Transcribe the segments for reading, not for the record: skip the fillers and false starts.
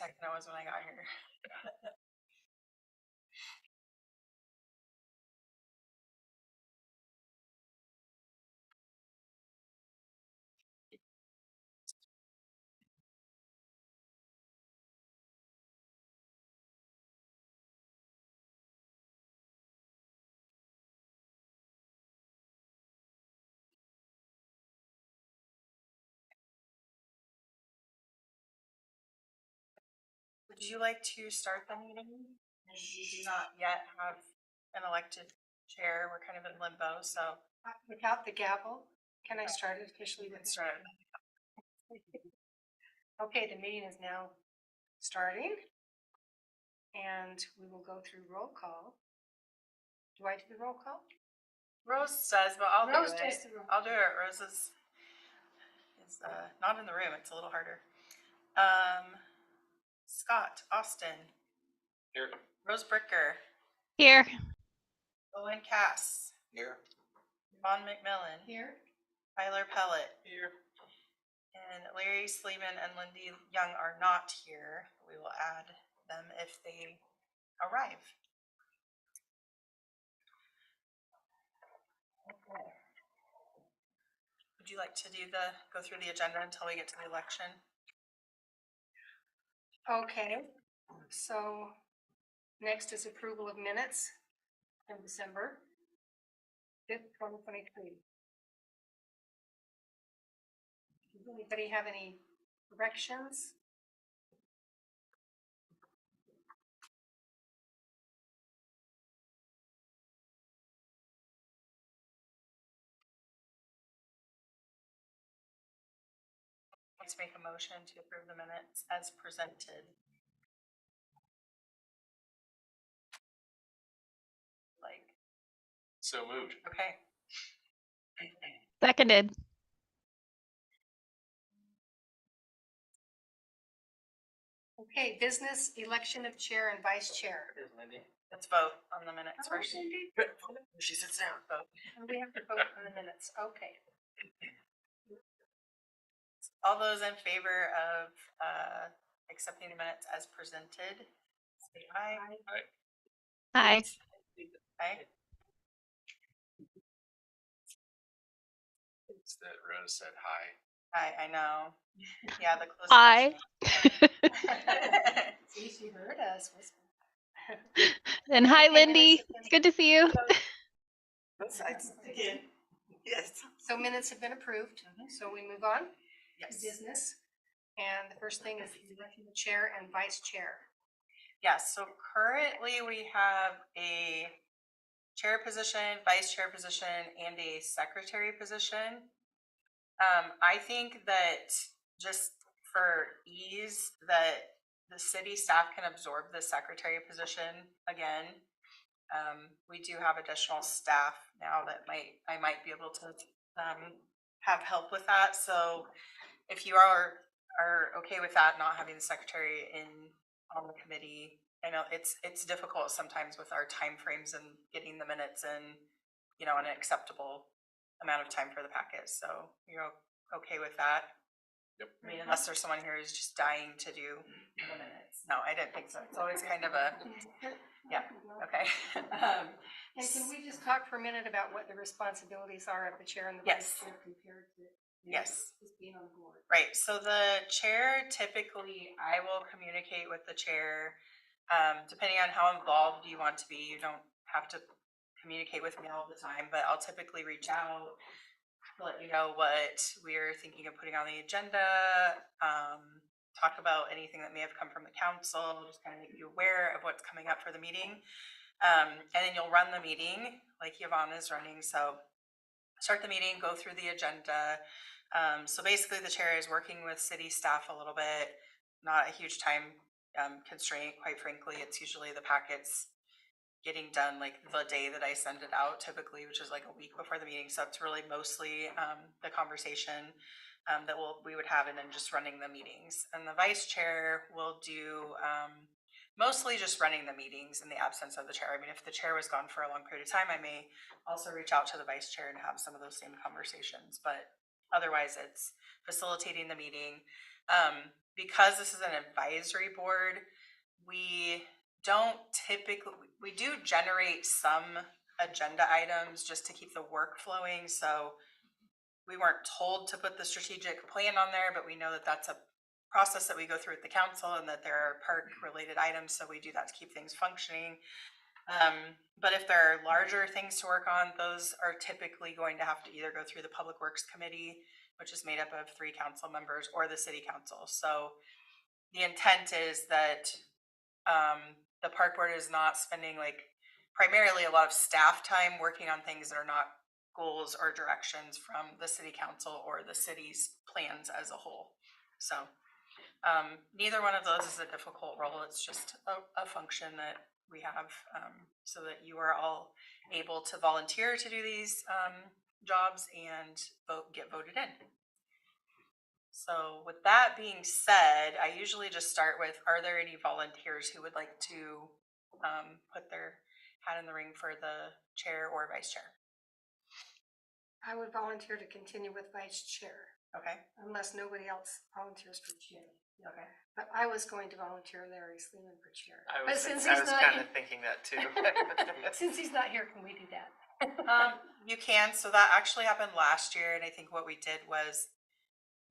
techno is when I got here. Would you like to start the meeting? We do not yet have an elected chair. We're kind of in limbo, so. Without the gavel, can I start it officially? You can start. Okay, the meeting is now starting. And we will go through roll call. Do I do the roll call? Rose does, but I'll Rose do it. does the roll I'll do it. Rose is not in the room. It's a little harder. Scott Austin. Here. Rose Bricker. Here. Owen Cass. Here. Yvonne McMillan. Here. Tyler Pellet. Here. And Larry Sleeman and Lindy Young are not here. We will add them if they arrive. Okay. Would you like to go through the agenda until we get to the election? Okay, so next is approval of minutes from December 5th, 2023. Does anybody have any corrections? Let's make a motion to approve the minutes as presented. So moved. Okay. Seconded. Okay, business election of chair and vice chair. Here's Lindy. Let's vote on the minutes first. Cindy? She sits down. Vote. We have to vote on the minutes. Okay. All those in favor of accepting the minutes as presented, say aye. Aye. Aye. It's that Rose said hi. I know. Yeah, the closed Aye. See, she heard us. And hi, Okay, Lindy. minutes have It's good to see you. Again. Yes. So minutes have been approved, so we move on to Yes. business. And the first thing is the election of chair and vice chair. Yes. So currently we have a chair position, vice chair position, and a secretary position. I think that just for ease, that the city staff can absorb the secretary position again. We do have additional staff now that I might be able to have help with that. So if you are okay with that, not having the secretary on the committee, I know it's difficult sometimes with our time frames and getting the minutes in, in an acceptable amount of time for the packet. So you're okay with that? Yep. I mean, unless there's someone here who's just dying to do the minutes. No, I didn't think so. It's always kind of a, yeah, okay. And can we just talk for a minute about what the responsibilities are of the chair and the vice chair compared to Yes. just being on the board? Right. So the chair, typically, I will communicate with the chair. Depending on how involved you want to be, you don't have to communicate with me all the time, but I'll typically reach out, let you know what we're thinking of putting on the agenda, talk about anything that may have come from the council, just kind of make you aware of what's coming up for the meeting. And then you'll run the meeting like Yvonne is running. So start the meeting, go through the agenda. So basically the chair is working with city staff a little bit, not a huge time constraint, quite frankly. It's usually the packets getting done like the day that I send it out typically, which is like a week before the meeting. So it's really mostly the conversation that we would have, and then just running the meetings. And the vice chair will do mostly just running the meetings in the absence of the chair. I mean, if the chair was gone for a long period of time, I may also reach out to the vice chair and have some of those same conversations, but otherwise it's facilitating the meeting. because this is an advisory board, we don't typically, we do generate some agenda items just to keep the work flowing. So we weren't told to put the strategic plan on there, but we know that that's a process that we go through at the council and that there are park related items. So we do that to keep things functioning. But if there are larger things to work on, those are typically going to have to either go through the Public Works Committee, which is made up of 3 council members, or the city council. So the intent is that the park board is not spending like primarily a lot of staff time working on things that are not goals or directions from the city council or the city's plans as a whole. So neither one of those is a difficult role. It's just a function that we have so that you are all able to volunteer to do these jobs and get voted in. So with that being said, I usually just start with, are there any volunteers who would like to put their hat in the ring for the chair or vice chair? I would volunteer to continue with vice chair, Okay. unless nobody else volunteers for chair. Okay. But I was going to volunteer Larry Sleeman for chair. I But was, since I he's was not kind here- of thinking that too. Since he's not here, can we do that? You can. So that actually happened last year, and I think what we did was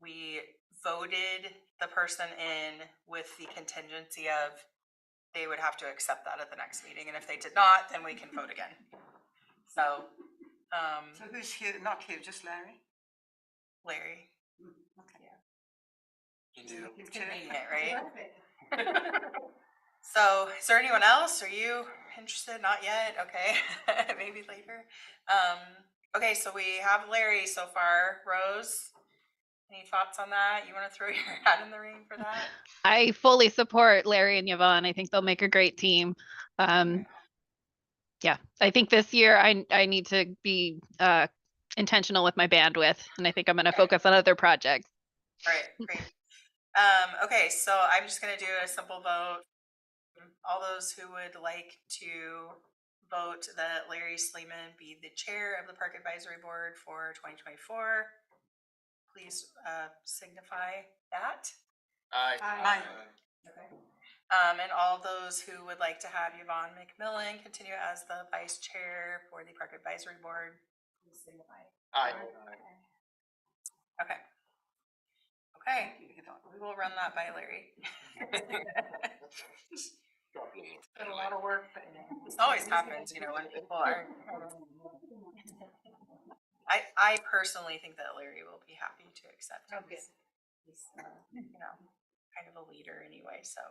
we voted the person in with the contingency of they would have to accept that at the next meeting, and if they did not, then we can vote again. So, So who's here, not here, just Larry? Larry, Okay. You do. he's convenient, right? Perfect. So, is there anyone else? Are you interested? Not yet. Okay, maybe later. Okay, so we have Larry so far. Rose, any thoughts on that? You want to throw your hat in the ring for that? I fully support Larry and Yvonne. I think they'll make a great team. Yeah, I think this year I need to be intentional with my bandwidth, and I think I'm going to focus on other projects. All right, great. Okay, so I'm just gonna do a simple vote. All those who would like to vote that Larry Sleeman be the chair of the Park Advisory Board for 2024, please signify that. Aye. Okay. And all those who would like to have Yvonne McMillan continue as the vice chair for the Park Advisory Board, please signify. Aye. Okay. Okay, we will run that by Larry. It's been a lot of work, but. This always happens, you know, when people are. I personally think that Larry will be happy to accept. Oh, good. He's, you know, kind of a leader anyway, so.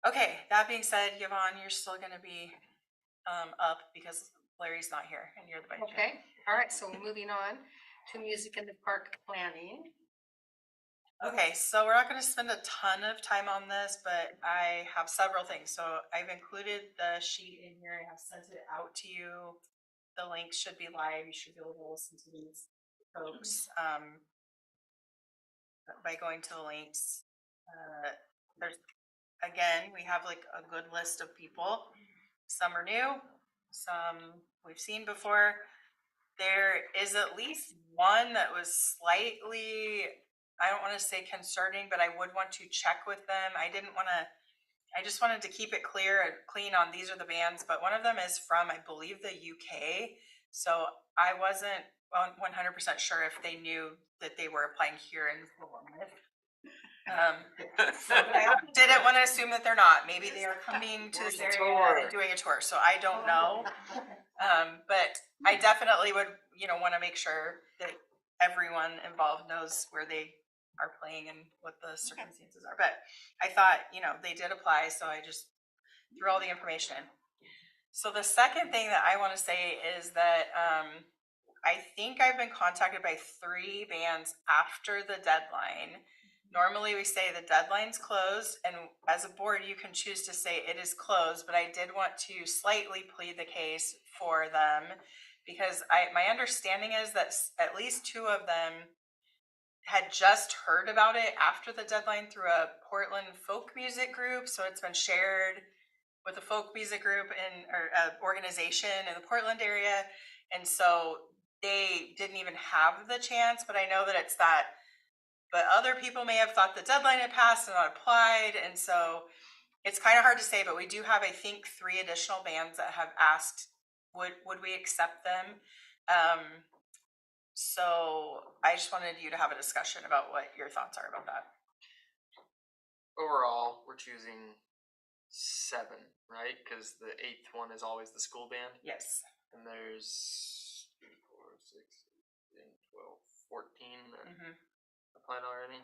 Okay, that being said, Yvonne, you're still gonna be up because Larry's not here and you're the vice chair. Okay, all right, so moving on to music in the park planning. Okay, so we're not gonna spend a ton of time on this, but I have several things. So I've included the sheet in here. I have sent it out to you. The links should be live. You should be able to listen to these folks by going to the links. There's, again, we have like a good list of people. Some are new, some we've seen before. There is at least one that was slightly, I don't want to say concerning, but I would want to check with them. I just wanted to keep it clear and clean on these are the bands, but one of them is from, I believe, the UK. So I wasn't 100% sure if they knew that they were applying here in Florida. So I didn't want to assume that they're not. Maybe they are coming to this area and doing a tour. So I don't know. But I definitely would, want to make sure that everyone involved knows where they are playing and what the circumstances are. But I thought, they did apply, so I just threw all the information in. So the second thing that I want to say is that I think I've been contacted by 3 bands after the deadline. Normally we say the deadline's closed, and as a board you can choose to say it is closed, but I did want to slightly plead the case for them because my understanding is that at least 2 of them had just heard about it after the deadline through a Portland folk music group. So it's been shared with a folk music group or organization in the Portland area. And so they didn't even have the chance, but I know that it's that but other people may have thought the deadline had passed and not applied. And so it's kind of hard to say, but we do have, I think, 3 additional bands that have asked, would we accept them? So I just wanted you to have a discussion about what your thoughts are about that. Overall, we're choosing 7, right? Because the 8th one is always the school band, Yes. and there's 3, 4, 6, 10, 12, 14 that Mm-hmm. applied already.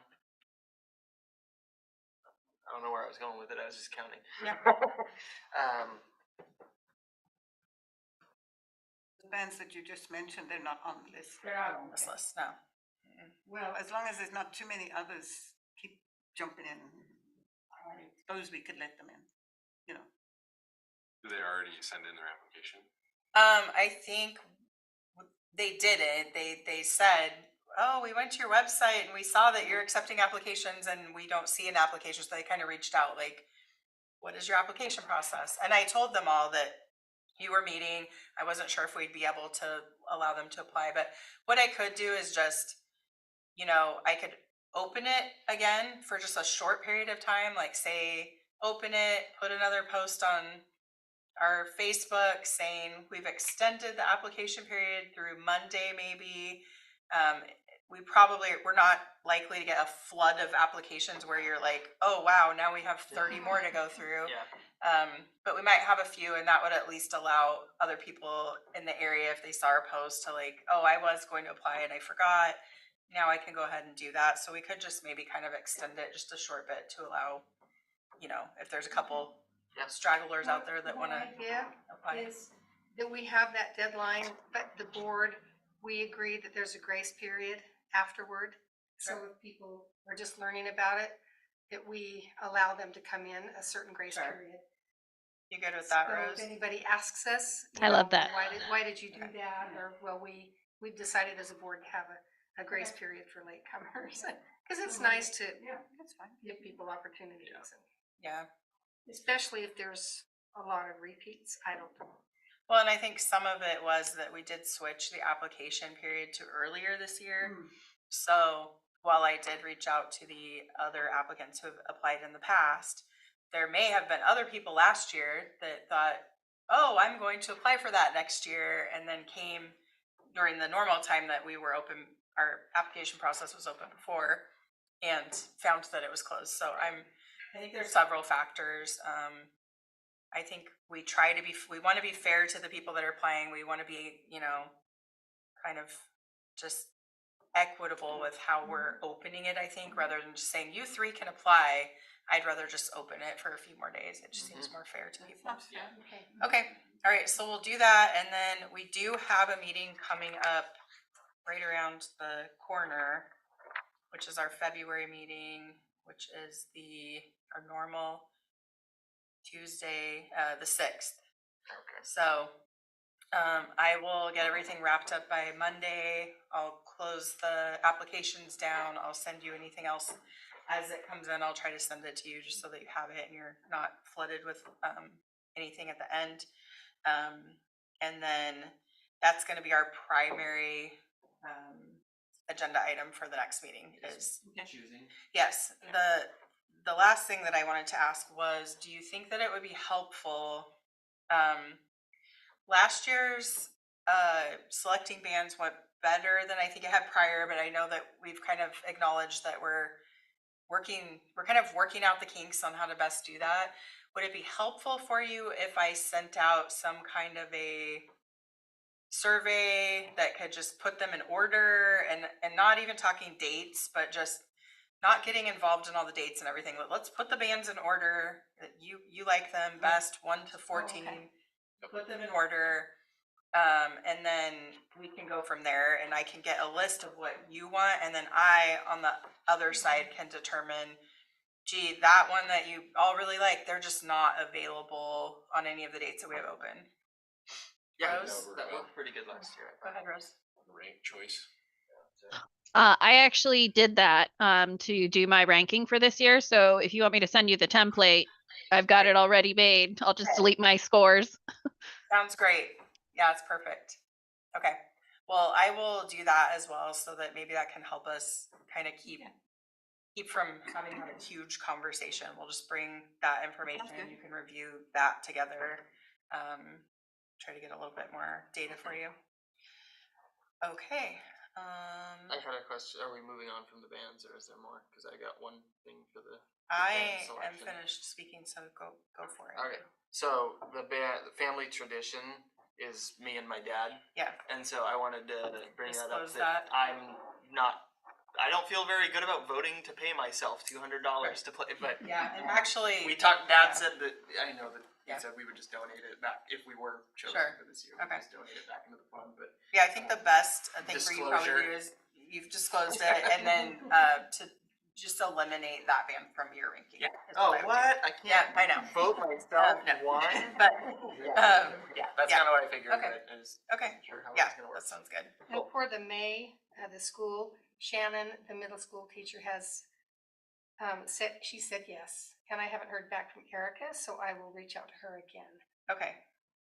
I don't know where I was going with it. I was just counting. Yeah. The bands that you just mentioned, they're not on the list. They're not on this list, no. Well, as long as there's not too many others keep jumping in, I suppose we could let them in, you know. Do they already send in their application? I think they did it. They said, oh, we went to your website and we saw that you're accepting applications and we don't see an application. So they kind of reached out like, what is your application process? And I told them all that you were meeting. I wasn't sure if we'd be able to allow them to apply, but what I could do is just, I could open it again for just a short period of time, like say, open it, put another post on our Facebook saying we've extended the application period through Monday, maybe. We're not likely to get a flood of applications where you're like, oh, wow, now we have 30 more to go through. Yeah. But we might have a few, and that would at least allow other people in the area, if they saw our post, to like, oh, I was going to apply and I forgot. Now I can go ahead and do that. So we could just maybe kind of extend it just a short bit to allow, if there's a couple Yeah. stragglers out there that want to idea apply. is that we have that deadline, but the board, we agree that there's a grace period afterward. So if people are just learning about it, that we allow them to come in a certain grace Sure. period. You good with that, So Rose? if anybody asks us, I love that. Why did you do that? Or, well, we've decided as a board to have a grace period for latecomers. Because it's nice to That's fine. give people opportunities, Yeah. especially if there's a lot of repeats. I don't know. Well, and I think some of it was that we did switch the application period to earlier this year. So while I did reach out to the other applicants who have applied in the past, there may have been other people last year that thought, oh, I'm going to apply for that next year, and then came during the normal time that we were open, our application process was open before, and found that it was closed. So I think there's several factors. I think we want to be fair to the people that are applying. We want to be, kind of just equitable with how we're opening it, I think, rather than just saying you 3 can apply. I'd rather just open it for a few more days. It just seems more fair to people. Okay. Okay. All right. So we'll do that. And then we do have a meeting coming up right around the corner, which is our February meeting, which is our normal Tuesday, the 6th. Okay. So I will get everything wrapped up by Monday. I'll close the applications down. I'll send you anything else as it comes in. I'll try to send it to you just so that you have it and you're not flooded with anything at the end. And then that's going to be our primary agenda item for the next meeting. Is choosing. yes. The last thing that I wanted to ask was, do you think that it would be helpful? Last year's selecting bands went better than I think it had prior, but I know that we've kind of acknowledged that we're kind of working out the kinks on how to best do that. Would it be helpful for you if I sent out some kind of a survey that could just put them in order, and not even talking dates, but just not getting involved in all the dates and everything? Let's put the bands in order that you like them best, 1 to 14. Okay. Put them in order, and then we can go from there, and I can get a list of what you want, and then I, on the other side, can determine, gee, that one that you all really like, they're just not available on any of the dates that we have open. Yeah, Rose? that worked pretty good last year. Go ahead, Rose. Rank choice. I actually did that to do my ranking for this year. So if you want me to send you the template, I've got it already made. I'll just delete my scores. Sounds great. Yeah, it's perfect. Okay. Well, I will do that as well, so that maybe that can help us kind of keep keep from having a huge conversation. We'll just bring that information, good. you can review that together. Try to get a little bit more data for you. Okay, I had a question. Are we moving on from the bands, or is there more? Because I got one thing for the I am selection. finished speaking, so go for it. Okay, so the family tradition is me and my dad, Yeah, and so I wanted to bring that up. Disclose that. I don't feel very good about voting to pay myself $200 to play, but yeah, and actually. we talked. Dad yeah. said that I know that he Yeah. said we would just donate it back if we were chosen Sure. for this year. We'd Okay. just donate it back into the fund, but Yeah, I think the best thing for you probably Disclosure. do is you've disclosed it, and then to just eliminate that band from your ranking. yeah. is Oh, I would do. what? I can't. Yeah, I know. Vote myself No. one. But, Yeah, that's yeah. kind of what I figured. Okay. But I just okay, wasn't sure how yeah, it's gonna work. that sounds good. And for the May, the school, Shannon, the middle school teacher, has she said yes. And I haven't heard back from Erica, so I will reach out to her again. Okay,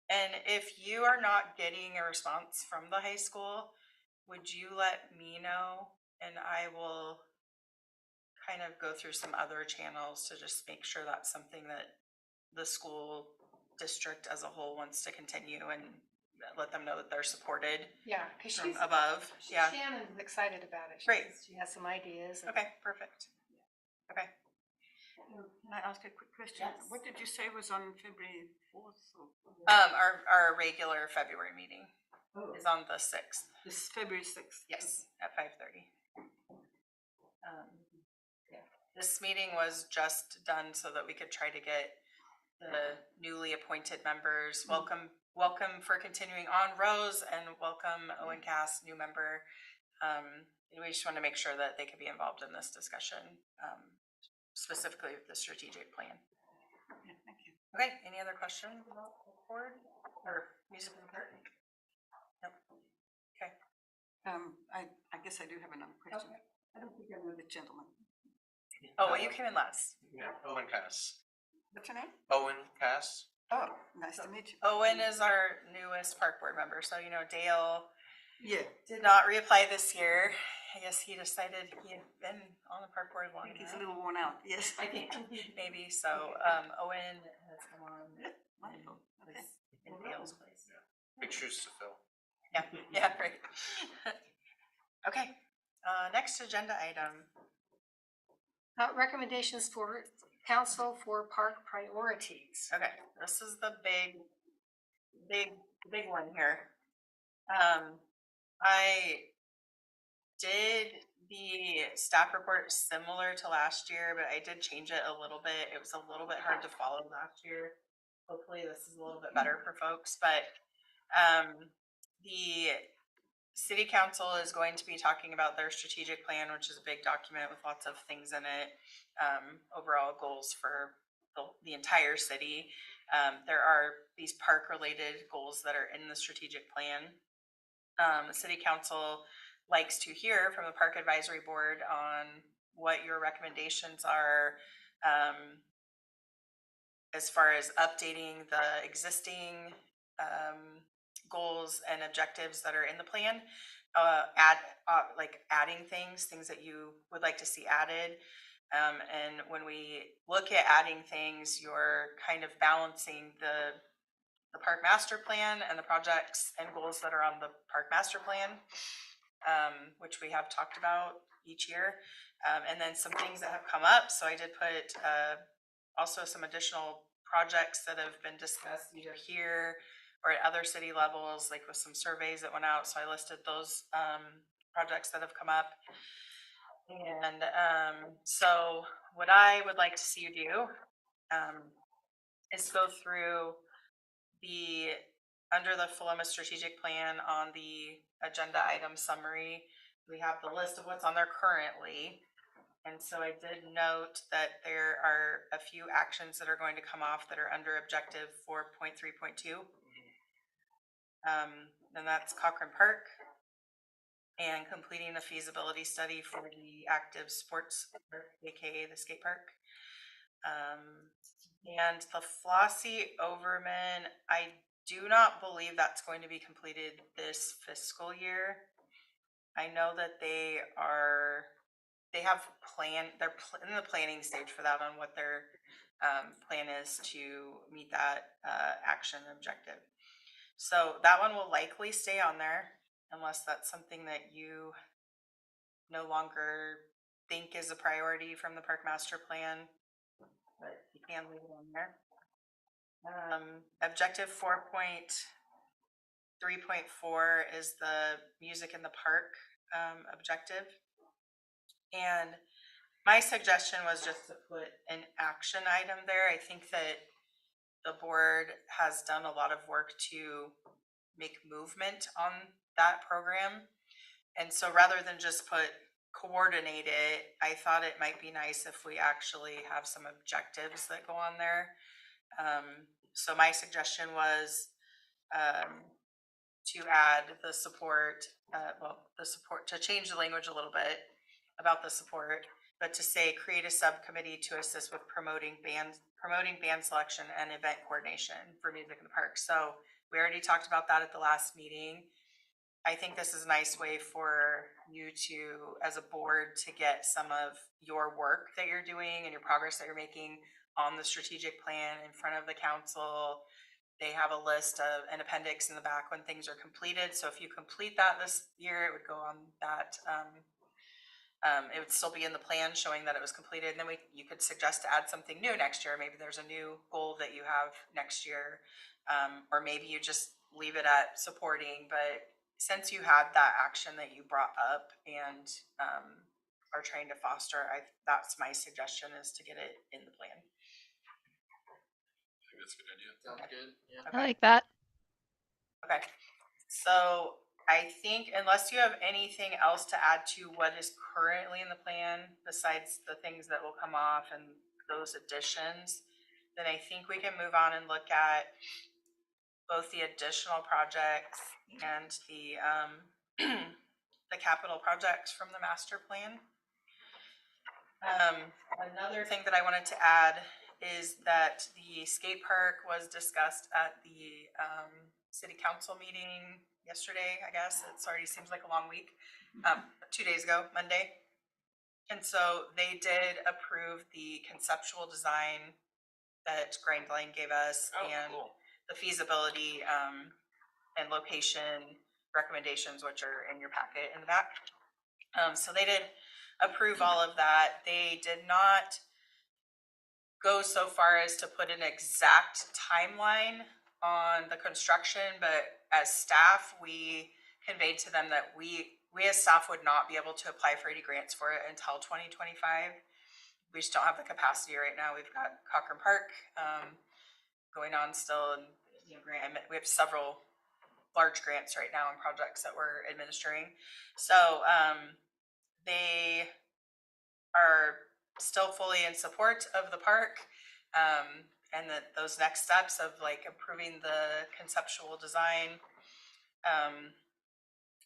and if you are not getting a response from the high school, would you let me know? And I will kind of go through some other channels to just make sure that's something that the school district as a whole wants to continue, and let them know that they're supported Yeah, because from she's above. Yeah, Shannon's excited about it. Great. She has some ideas. and- okay, perfect. Okay, Can I ask a quick question? Yes. What did you say was on February 4th? our regular February meeting is on the 6th. This February 6th. Yes, at 5:30. Yeah. This meeting was just done so that we could try to get the newly appointed members. Welcome for continuing on, Rose, and welcome Owen Cass, new member. And we just want to make sure that they could be involved in this discussion, specifically with the strategic plan. Okay, thank you. Okay, any other questions about the board or music and art? Nope. Okay. I guess I do have another question. Okay. I don't think I know the gentleman. Oh, well, you came in last. Yeah, Owen Cass. What's your name? Owen Cass? Oh, nice to meet you. Owen is our newest park board member, so Dale Yeah, did not reapply this year. I guess he decided he had been on the park board I long think he's a enough. little worn out, yes. I think maybe so. Owen has come on and Wonderful, okay. is in Dale's place. Big shoes to fill. Yeah, yeah, right. Okay, next agenda item. Recommendations for council for park priorities. Okay, this is the big one here. I did the staff report similar to last year, but I did change it a little bit. It was a little bit hard to follow last year. Hopefully this is a little bit better for folks, but the city council is going to be talking about their strategic plan, which is a big document with lots of things in it, overall goals for the entire city. There are these park related goals that are in the strategic plan. The city council likes to hear from the park advisory board on what your recommendations are, as far as updating the existing goals and objectives that are in the plan, adding things that you would like to see added. And when we look at adding things, you're kind of balancing the park master plan and the projects and goals that are on the park master plan, which we have talked about each year. And then some things that have come up. So I did put also some additional projects that have been discussed either here or at other city levels, like with some surveys that went out. So I listed those projects that have come up. And so what I would like to see you do is go through under the Philema strategic plan on the agenda item summary. We have the list of what's on there currently. And so I did note that there are a few actions that are going to come off that are under objective 4.3.2. And that's Cochrane Park and completing the feasibility study for the active sports park, aka the skate park. And the Flossie Overman, I do not believe that's going to be completed this fiscal year. I know that they are they have they're in the planning stage for that on what their plan is to meet that action objective. So that one will likely stay on there unless that's something that you no longer think is a priority from the park master plan, but you can leave it on there. Objective 4.3.4 is the music in the park objective. And my suggestion was just to put an action item there. I think that the board has done a lot of work to make movement on that program. And so rather than just put coordinate it, I thought it might be nice if we actually have some objectives that go on there. So my suggestion was to add the support, to change the language a little bit about the support, but to say create a subcommittee to assist with promoting band selection and event coordination for music in the park. So we already talked about that at the last meeting. I think this is a nice way for you to, as a board, to get some of your work that you're doing and your progress that you're making on the strategic plan in front of the council. They have a list of an appendix in the back when things are completed. So if you complete that this year, it would go on that. It would still be in the plan showing that it was completed. And then you could suggest to add something new next year. Maybe there's a new goal that you have next year. Or maybe you just leave it at supporting. But since you had that action that you brought up and are trying to foster, that's my suggestion, is to get it in the plan. I think that's a good idea. Sounds good. Yeah. I like that. Okay, so I think unless you have anything else to add to what is currently in the plan, besides the things that will come off and those additions, then I think we can move on and look at both the additional projects and the the capital projects from the master plan. Another thing that I wanted to add is that the skate park was discussed at the city council meeting yesterday, I guess. It already seems like a long week. 2 days ago, Monday. And so they did approve the conceptual design that Grindline gave us and Cool. the feasibility and location recommendations, which are in your packet in the back. So they did approve all of that. They did not go so far as to put an exact timeline on the construction, but as staff, we conveyed to them that we as staff would not be able to apply for any grants for it until 2025. We just don't have the capacity right now. We've got Cochran Park going on still, and we have several large grants right now and projects that we're administering. So they are still fully in support of the park, and that those next steps of like improving the conceptual design.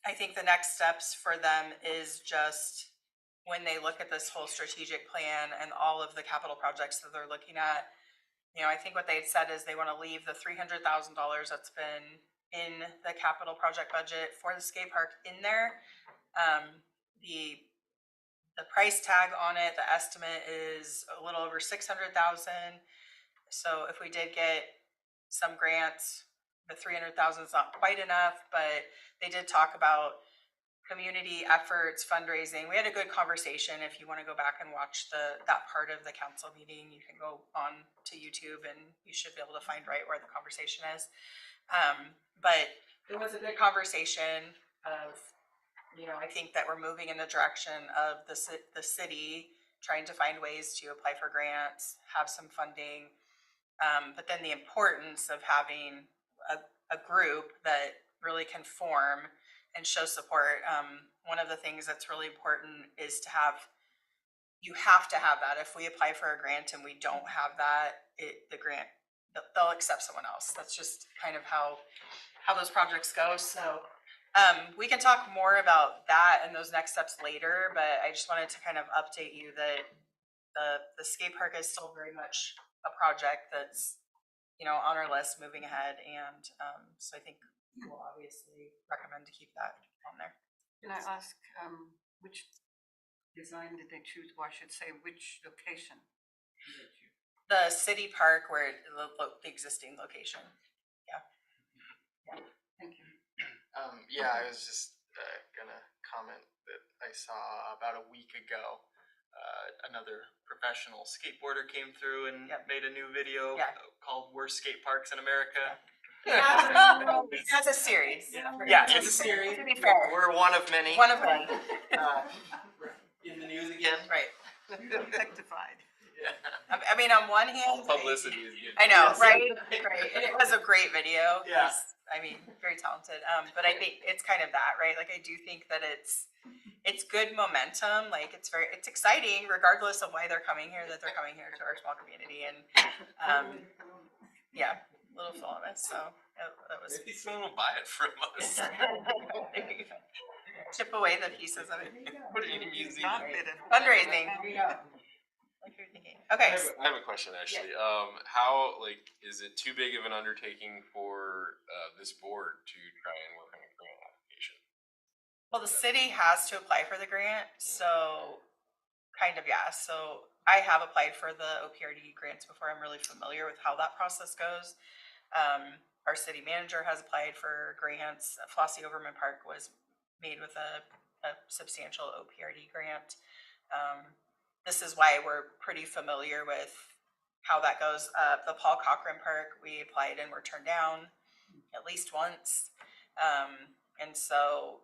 I think the next steps for them is just when they look at this whole strategic plan and all of the capital projects that they're looking at. I think what they had said is they want to leave the $300,000 that's been in the capital project budget for the skate park in there. The price tag on it, the estimate is a little over 600,000. So if we did get some grants, the 300,000 is not quite enough, but they did talk about community efforts, fundraising. We had a good conversation. If you want to go back and watch that part of the council meeting, you can go on to YouTube and you should be able to find right where the conversation is. But it was a good conversation of, I think that we're moving in the direction of the city trying to find ways to apply for grants, have some funding, but then the importance of having a group that really can form and show support. One of the things that's really important is you have to have that. If we apply for a grant and we don't have that, the grant, they'll accept someone else. That's just kind of how those projects go. So we can talk more about that and those next steps later, but I just wanted to kind of update you that the skate park is still very much a project that's, on our list moving ahead. And so I think we'll obviously recommend to keep that on there. Can I ask which design did they choose, or I should say, which location did they choose? The city park where the existing location. Thank you. Yeah, I was just gonna comment that I saw about a week ago. Another professional skateboarder came through and Yep. made a new video Yeah. called "Worst Skate Parks in America." That's a series. Yeah, it's a series. To be fair, We're one of many. one of many. In the news again. Right. Rectified. Yeah. I mean, on one hand, Publicity is good. I know, Yes. right? Right. And it was a great video. Yeah. I mean, very talented. But I think it's kind of that, right? Like, I do think that it's good momentum. Like, it's exciting, regardless of why they're coming here, that they're coming here to our small community. And yeah, Little Philemus. So that was. Maybe someone will buy it from us. Chip away the pieces of it. Put it in a museum. Not bitter. Fundraising. Like you're thinking. Okay. I have a question actually. How is it too big of an undertaking for this board to try and work on a grant application? Well, the city has to apply for the grant, so kind of, yeah. So I have applied for the OPRD grants before. I'm really familiar with how that process goes. Our city manager has applied for grants. Flossie Overman Park was made with a substantial OPRD grant. This is why we're pretty familiar with how that goes. The Paul Cochran Park, we applied and were turned down at least once. And so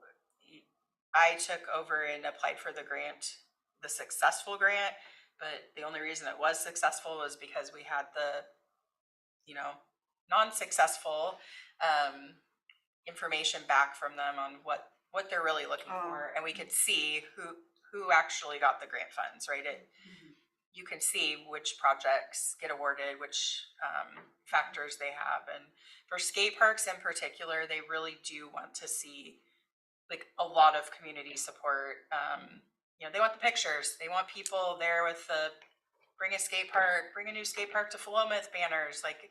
I took over and applied for the grant, the successful grant, but the only reason it was successful was because we had the, non-successful information back from them on what they're really looking for, and we could see who actually got the grant funds, right? You can see which projects get awarded, which factors they have. And for skate parks in particular, they really do want to see like a lot of community support. They want the pictures. They want people there with the bring a new skate park to Philomath banners. Like,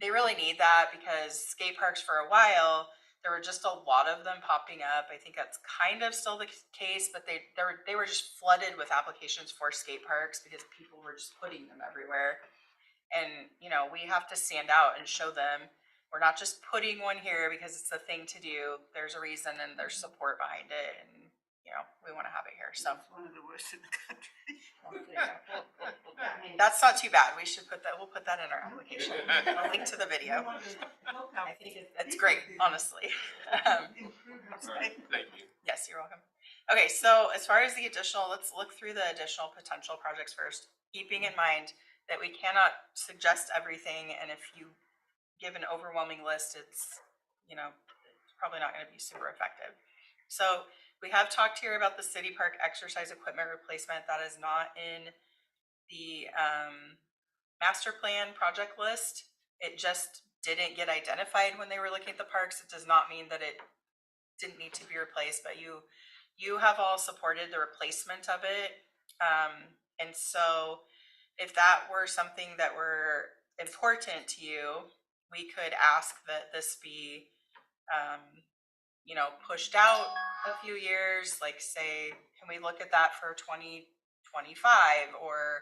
they really need that, because skate parks for a while, there were just a lot of them popping up. I think that's kind of still the case, but they were just flooded with applications for skate parks because people were just putting them everywhere. And, we have to stand out and show them we're not just putting one here because it's the thing to do. There's a reason and there's support behind it. And, we want to have it here. So It's one of the worst in the country. that's not too bad. We'll put that in our application. I'll link to the video. I think it's great, honestly. Thank you. Yes, you're welcome. Okay, so as far as let's look through the additional potential projects first, keeping in mind that we cannot suggest everything, and if you give an overwhelming list, it's probably not going to be super effective. So we have talked here about the city park exercise equipment replacement. That is not in the master plan project list. It just didn't get identified when they were looking at the parks. It does not mean that it didn't need to be replaced, but you have all supported the replacement of it. And so if that were something that were important to you, we could ask that this be pushed out a few years, like say, can we look at that for 2025, or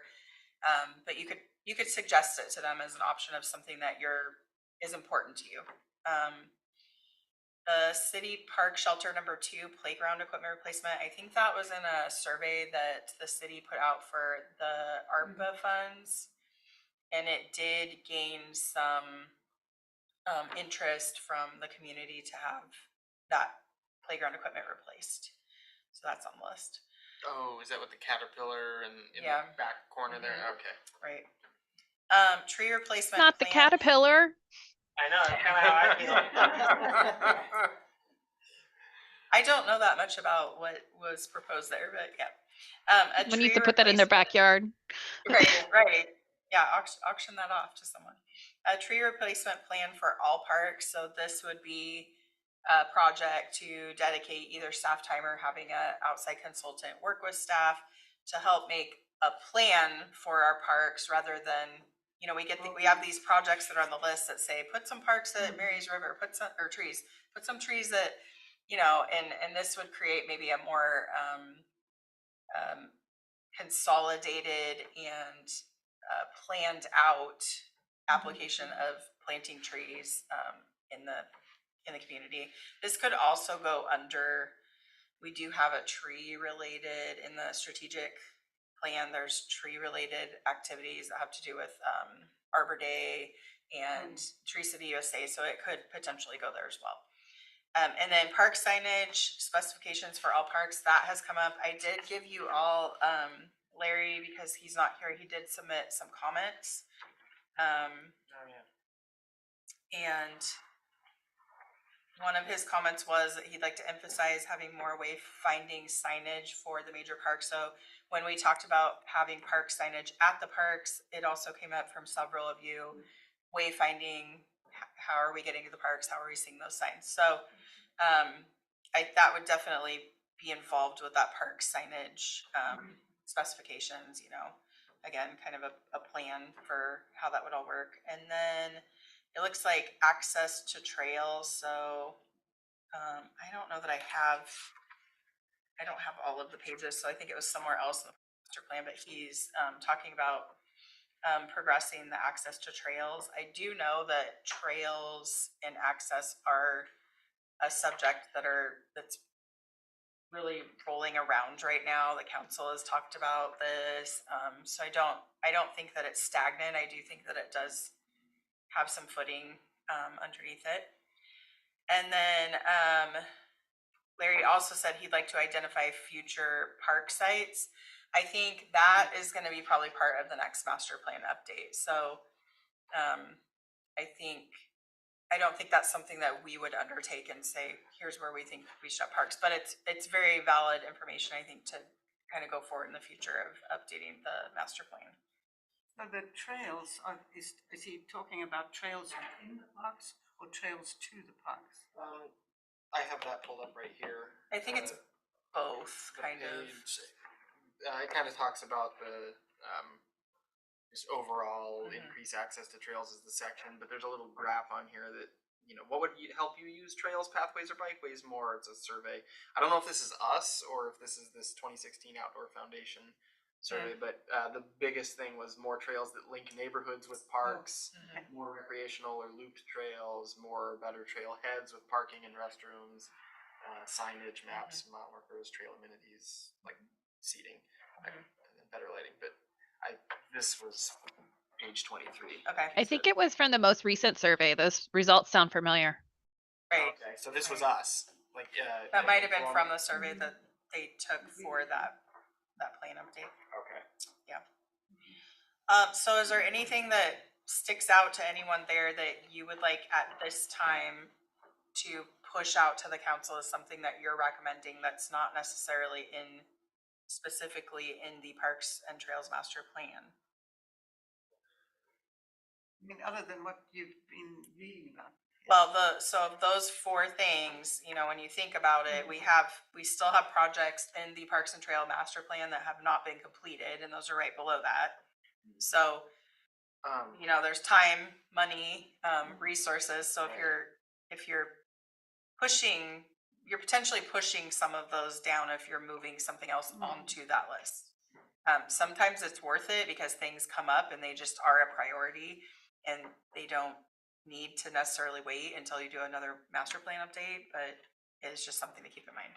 but you could suggest it to them as an option of something that is important to you. The city park shelter number 2 playground equipment replacement, I think that was in a survey that the city put out for the ARPA funds, and it did gain some interest from the community to have that playground equipment replaced. So that's on the list. Oh, is that with the caterpillar and in Yeah. the back corner there? Okay. Right. Tree replacement. Not the caterpillar. I know. That's kind of how I feel. I don't know that much about what was proposed there, but yeah. We need to put that in their backyard. Right. Yeah, auction that off to someone. A tree replacement plan for all parks. So this would be a project to dedicate either staff time or having an outside consultant work with staff to help make a plan for our parks, rather than, we have these projects that are on the list that say, put some parks at Mary's River, put some trees that, and this would create maybe a more consolidated and planned out application of planting trees in the community. This could also go under, we do have a tree related in the strategic plan. There's tree related activities that have to do with Arbor Day and Tree City USA, so it could potentially go there as well. And then park signage specifications for all parks, that has come up. I did give you all, Larry, because he's not here, he did submit some comments. Oh, yeah. And one of his comments was that he'd like to emphasize having more wayfinding signage for the major parks. So when we talked about having park signage at the parks, it also came up from several of you, wayfinding, how are we getting to the parks? How are we seeing those signs? So that would definitely be involved with that park signage specifications, you know, again, kind of a plan for how that would all work. And then it looks like access to trails. So I don't know that I don't have all of the pages, so I think it was somewhere else in the master plan, but he's talking about progressing the access to trails. I do know that trails and access are a subject that's really rolling around right now. The council has talked about this. So I don't think that it's stagnant. I do think that it does have some footing underneath it. And then Larry also said he'd like to identify future park sites. I think that is going to be probably part of the next master plan update. So I don't think that's something that we would undertake and say, here's where we think we should have parks, but it's very valid information, I think, to kind of go forward in the future of updating the master plan. So the trails, is he talking about trails within the parks or trails to the parks? I have that pulled up right here. I think it's both, The kind of. page, it kind of talks about the just overall increase access to trails is the section, but there's a little graph on here that, you know, what would help you use trails, pathways, or bikeways more? It's a survey. I don't know if this is us or if this is this 2016 Outdoor Foundation survey, but the biggest thing was more trails that link neighborhoods with parks, more recreational or looped trails, more better trailheads with parking and restrooms, signage, maps, mile markers, trail amenities, like seating, and better lighting. But this was page 23. Okay, I think it was from the most recent survey. Those results sound familiar. right. Okay, so this was us. Like That might have been from the survey that they took for that plan update. Okay. So is there anything that sticks out to anyone there that you would like at this time to push out to the council as something that you're recommending that's not necessarily specifically in the Parks and Trails Master Plan? I mean, other than what you've been reading about. Well, so of those four things, you know, when you think about it, we still have projects in the Parks and Trail Master Plan that have not been completed, and those are right below that. So, you know, there's time, money, resources. So if you're pushing, you're potentially pushing some of those down if you're moving something else onto that list. Sometimes it's worth it because things come up and they just are a priority and they don't need to necessarily wait until you do another master plan update, but it's just something to keep in mind.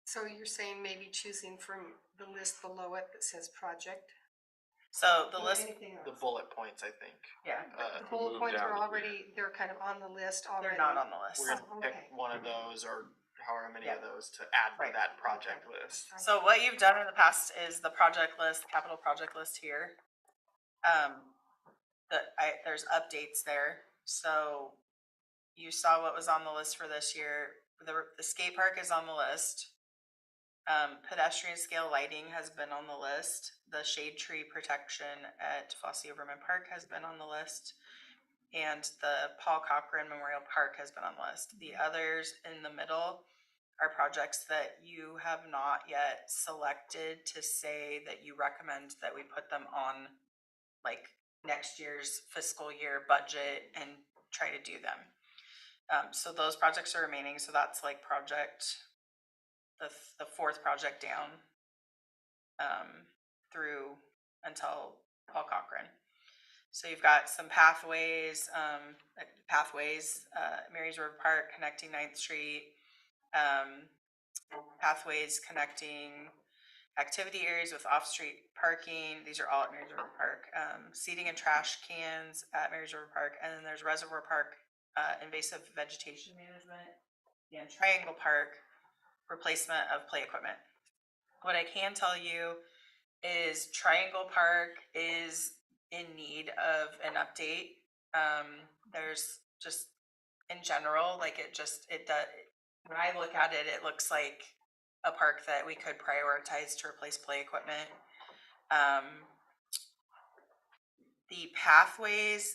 So you're saying maybe choosing from the list below it that says project? So the Or list, anything else? The bullet points, I think. yeah, The bullet Move points down are to already, they're kind of on the list already. they're not on the list. We're gonna Oh, pick okay. one of those or however many Yeah. of those to add Right. to that project list. So what you've done in the past is the project list, capital project list here. There's updates there. So you saw what was on the list for this year. The skate park is on the list. Pedestrian scale lighting has been on the list. The shade tree protection at Fosse Overman Park has been on the list. And the Paul Cochran Memorial Park has been on the list. The others in the middle are projects that you have not yet selected to say that you recommend that we put them on like next year's fiscal year budget and try to do them. So those projects are remaining. So that's like the fourth project down. through until Paul Cochran. So you've got some pathways, Marys River Park connecting 9th Street, pathways connecting activity areas with off-street parking. These are all at Marys River Park. Seating and trash cans at Marys River Park. And then there's Reservoir Park, invasive vegetation management, and Triangle Park, replacement of play equipment. What I can tell you is Triangle Park is in need of an update. There's just, in general, like it does, when I look at it, it looks like a park that we could prioritize to replace play equipment. The pathways,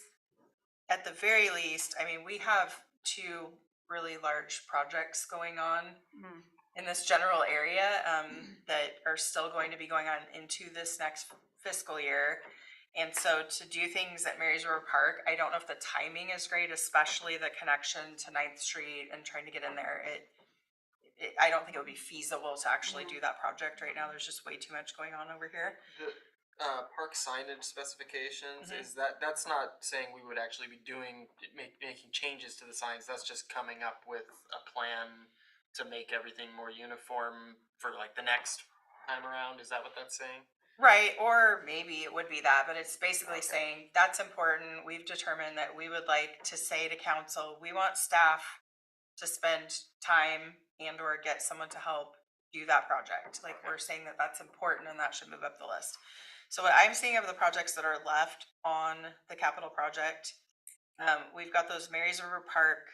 at the very least, I mean, we have 2 really large projects going on in this general area that are still going to be going on into this next fiscal year. And so to do things at Marys River Park, I don't know if the timing is great, especially the connection to 9th Street and trying to get in there. I don't think it would be feasible to actually do that project right now. There's just way too much going on over here. The park signage specifications, Mhm. is that's not saying we would actually be making changes to the signs. That's just coming up with a plan to make everything more uniform for like the next time around. Is that what that's saying? Right, or maybe it would be that, but it's basically saying that's important. We've determined that we would like to say to council, we want staff to spend time and or get someone to help do that project. Like we're saying that that's important and that should move up the list. So what I'm seeing of the projects that are left on the capital project, we've got those Marys River Park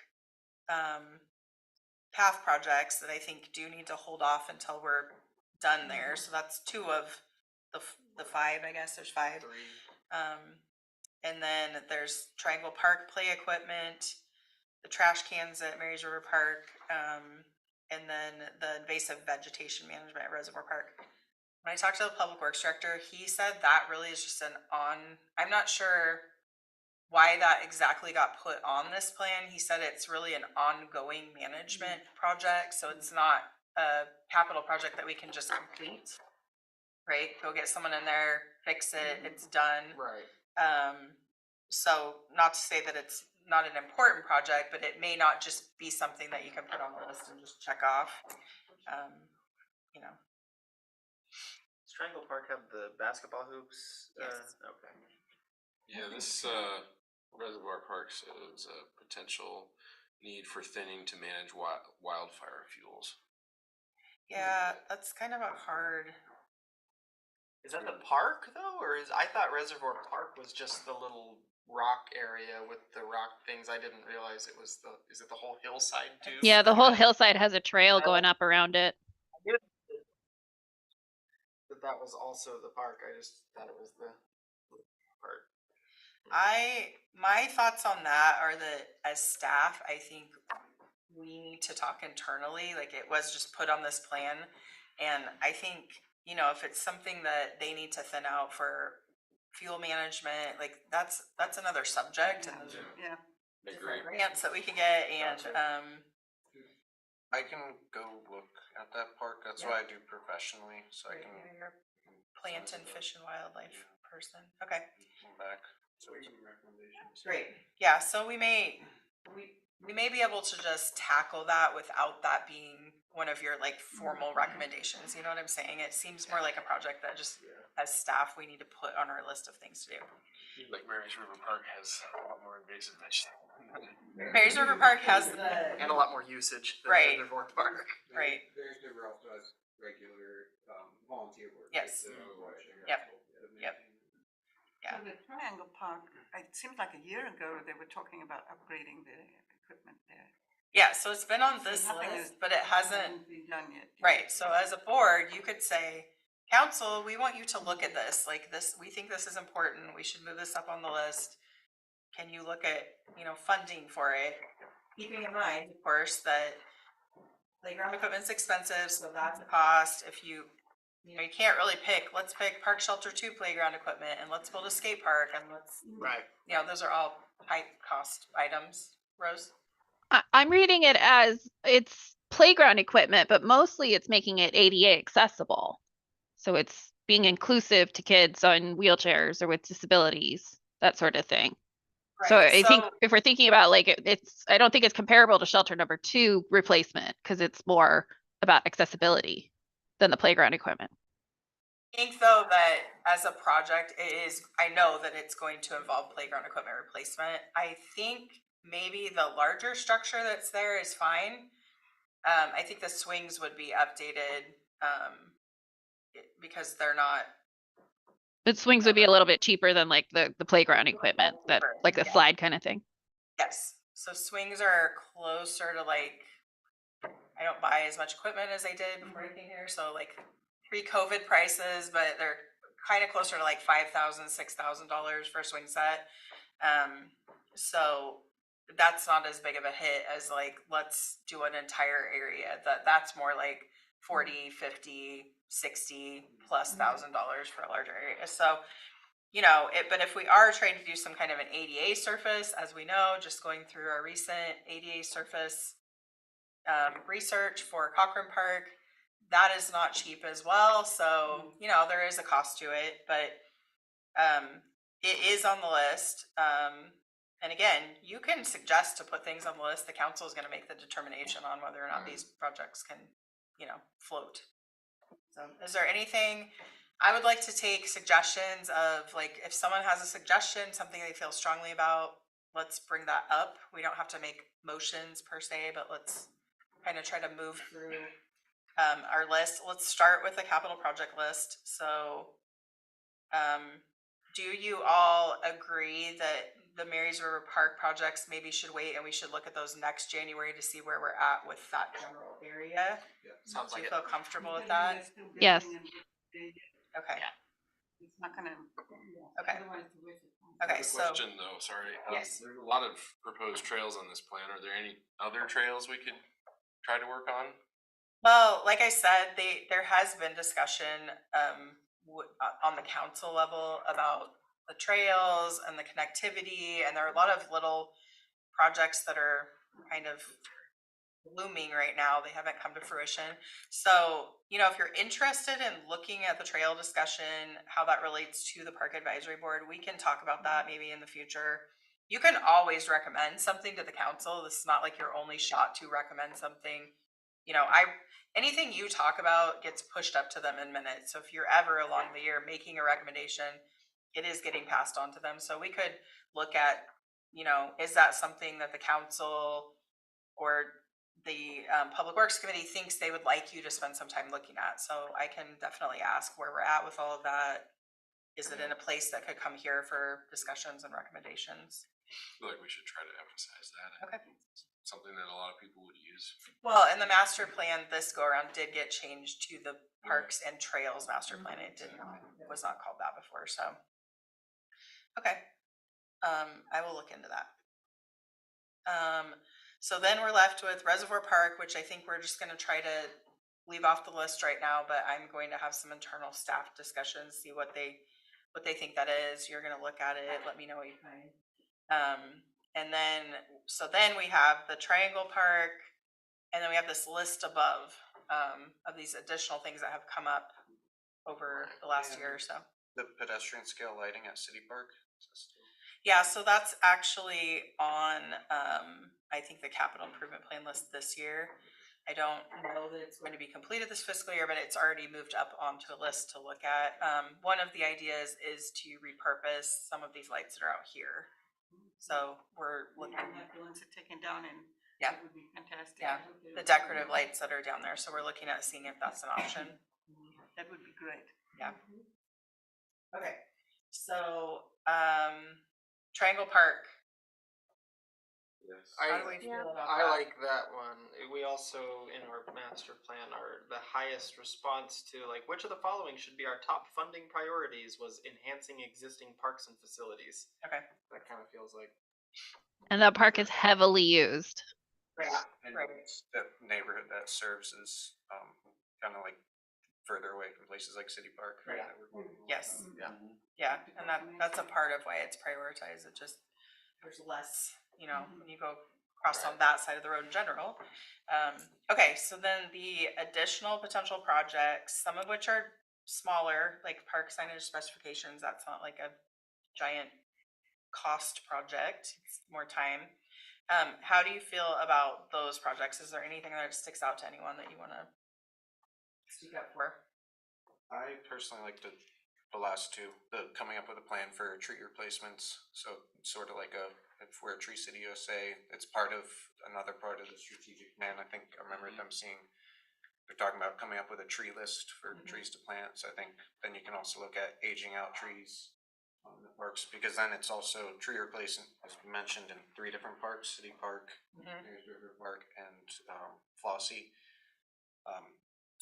path projects that I think do need to hold off until we're done there. So that's 2 of the 5, I guess there's 5. 3. And then there's Triangle Park play equipment, the trash cans at Marys River Park, and then the invasive vegetation management at Reservoir Park. When I talked to the public works director, he said that really is just I'm not sure why that exactly got put on this plan. He said it's really an ongoing management project, so it's not a capital project that we can just complete, right? Go get someone in there, fix it, it's done. Right. So not to say that it's not an important project, but it may not just be something that you can put on the list and just check off. You know, Does Triangle Park have the basketball hoops? Yes. Okay. Yeah, this Reservoir Park says a potential need for thinning to manage wildfire fuels. yeah, that's kind of a hard. Is that the park though, or I thought Reservoir Park was just the little rock area with the rock things. I didn't realize it was is it the whole hillside too? Yeah, the whole hillside has a trail going up around it. That was also the park. I just thought it was the park. My thoughts on that are that as staff, I think we need to talk internally. Like it was just put on this plan, and I think, you know, if it's something that they need to thin out for fuel management, like that's another subject, and those are Yeah. different grants that we can get, and I can go look at that park. That's what I do professionally, so I can you're a plant and fish and wildlife person. Okay, come back. great. Yeah, so we may be able to just tackle that without that being one of your like formal recommendations. You know what I'm saying? It seems more like a project that just as staff we need to put on our list of things to do. Like Marys River Park has a lot more invasive vegetation. Marys River Park has And a lot more usage than Right. Reservoir Park. Right. There's River also has regular volunteer work. Yes. So, Yep. Yep. Yeah. So the Triangle Park, it seems like a year ago, they were talking about upgrading the equipment there. Yeah, so it's been on So this nothing list, is- but it hasn't. been done yet. Right, so as a board, you could say, council, we want you to look at this, like this, we think this is important, we should move this up on the list. Can you look at, you know, funding for it? Keeping in mind, of course, that playground equipment's expensive, so that's a cost. If you know, you can't really let's pick Park Shelter 2 playground equipment, and let's build a skate park, and let's, Right. you know, those are all high cost items. Rose? I'm reading it as it's playground equipment, but mostly it's making it ADA accessible. So it's being inclusive to kids on wheelchairs or with disabilities, that sort of thing. So Right, I think if we're thinking about like it's, I don't think it's comparable to shelter number 2 replacement because it's more about accessibility than the playground equipment. I think though that as a project, I know that it's going to involve playground equipment replacement. I think maybe the larger structure that's there is fine. I think the swings would be updated, because they're not. But swings would be a little bit cheaper than like the playground equipment, that like the Yeah. slide kind of thing. Yes, so swings are closer to like, I don't buy as much equipment as I did before I came here, so like pre-COVID prices, but they're kind of closer to like $5,000, $6,000 for a swing set. So that's not as big of a hit as like, let's do an entire area. That's more like 40, 50, 60 plus $1,000 for a larger area. So, but if we are trying to do some kind of an ADA surface, as we know, just going through our recent ADA surface research for Cochrane Park, that is not cheap as well. So, there is a cost to it, but it is on the list. And again, you can suggest to put things on the list. The council is going to make the determination on whether or not these projects can, float. So is there anything, I would like to take suggestions of like, if someone has a suggestion, something they feel strongly about, let's bring that up. We don't have to make motions per se, but let's kind of try to move through our list. Let's start with the capital project list. So do you all agree that the Marys River Park projects maybe should wait and we should look at those next January to see where we're at with that general area? Sounds Do like you it. feel comfortable with that? Yes. Okay. It's not gonna. Okay. Otherwise the width is- Okay, Quick so question though, sorry. Yes. There's a lot of proposed trails on this plan. Are there any other trails we could try to work on? well, like I said, there has been discussion on the council level about the trails and the connectivity, and there are a lot of little projects that are kind of looming right now. They haven't come to fruition. So, if you're interested in looking at the trail discussion, how that relates to the park advisory board, we can talk about that maybe in the future. You can always recommend something to the council. This is not like your only shot to recommend something. Anything you talk about gets pushed up to them in minutes. So if you're ever along the year making a recommendation, it is getting passed on to them. So we could look at, is that something that the council or the Public Works Committee thinks they would like you to spend some time looking at. So I can definitely ask where we're at with all of that. Is it in a place that could come here for discussions and recommendations? I feel like we should try to emphasize that. Okay. Something that a lot of people would use. Well, and the master plan this go around did get changed to the Parks and Trails Master Plan. It was not called that before. So, okay. I will look into that. So then we're left with Reservoir Park, which I think we're just going to try to leave off the list right now, but I'm going to have some internal staff discussions, see what they think that is. You're going to look at it. Let me know what you think. And then we have the Triangle Park, and then we have this list above of these additional things that have come up over the last year or so. The pedestrian scale lighting at City Park. Yeah, so that's actually on, I think, the capital improvement plan list this year. I don't know that it's going to be completed this fiscal year, but it's already moved up onto a list to look at. One of the ideas is to repurpose some of these lights that are out here. So we're looking at The ones that are taken down and. Yeah. That would be fantastic. Yeah. the decorative lights that are down there. So we're looking at seeing if that's an option. That would be great. Yeah. Okay. So, Triangle Park. Yes. How do we feel about I that? like that one. We also, in our master plan, are the highest response to like, which of the following should be our top funding priorities was enhancing existing parks and facilities. Okay. That kind of feels like. And that park is heavily used. Right. And Right. the neighborhood that serves is kind of like further away from places like City Park. Right. that we're- Yes. Yeah. Yeah, and that's a part of why it's prioritized. It just, there's less, when you go across on that side of the road in general. Okay, so then the additional potential projects, some of which are smaller, like park signage specifications, that's not like a giant cost project, it's more time. How do you feel about those projects? Is there anything that sticks out to anyone that you wanna speak up for? I personally like the last two, the coming up with a plan for tree replacements. So sort of like if we're Tree City USA, it's part of another part of the strategic plan. I think I remember them seeing, they're talking about coming up with a tree list for trees to plant. So I think then you can also look at aging out trees in the parks, because then it's also tree replacement, as mentioned, in 3 different parks: City Park, Mayor's River Park, and Flossie.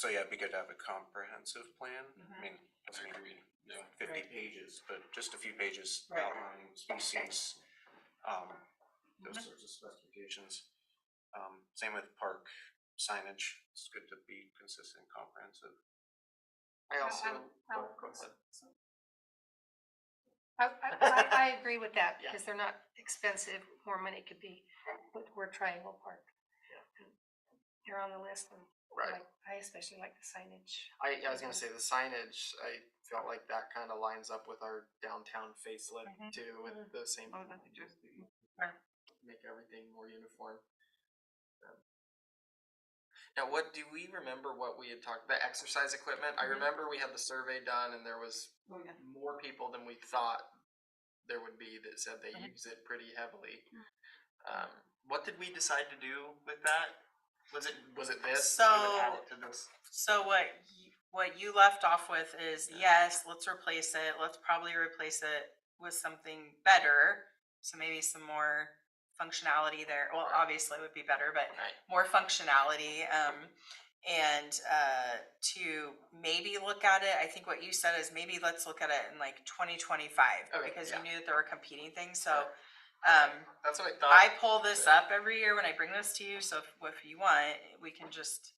So yeah, it'd be good to have a comprehensive plan. I mean, it doesn't need to read 50 Right. pages, but just a few pages Right. outlining species, those sorts of specifications. Same with park signage. It's good to be consistent and comprehensive. I also. I'll- Go ahead. I agree with that, Yeah. because they're not expensive, more money could be put toward Triangle Park. They're on the list, and Right. I especially like the signage. I was gonna say the signage, I felt like that kind of lines up with our downtown facelift too, with the same. Oh, that's interesting. Make everything more uniform. Now, what do we remember what we had talked, the exercise equipment? I remember we had the survey done and there was Oh, yeah. more people than we thought there would be that said they use it pretty heavily. What did we decide to do with that? Was it this? So- We would add it to this? So what you left off with is, yes, let's replace it. Let's probably replace it with something better. So maybe some more functionality there. Well, Right. obviously it would be better, but Right. more functionality. And to maybe look at it, I think what you said is maybe let's look at it in like 2025, Okay, because yeah. you knew that there were competing things. So That's what I thought. I pull this up every year when I bring this to you, so if you want, we can just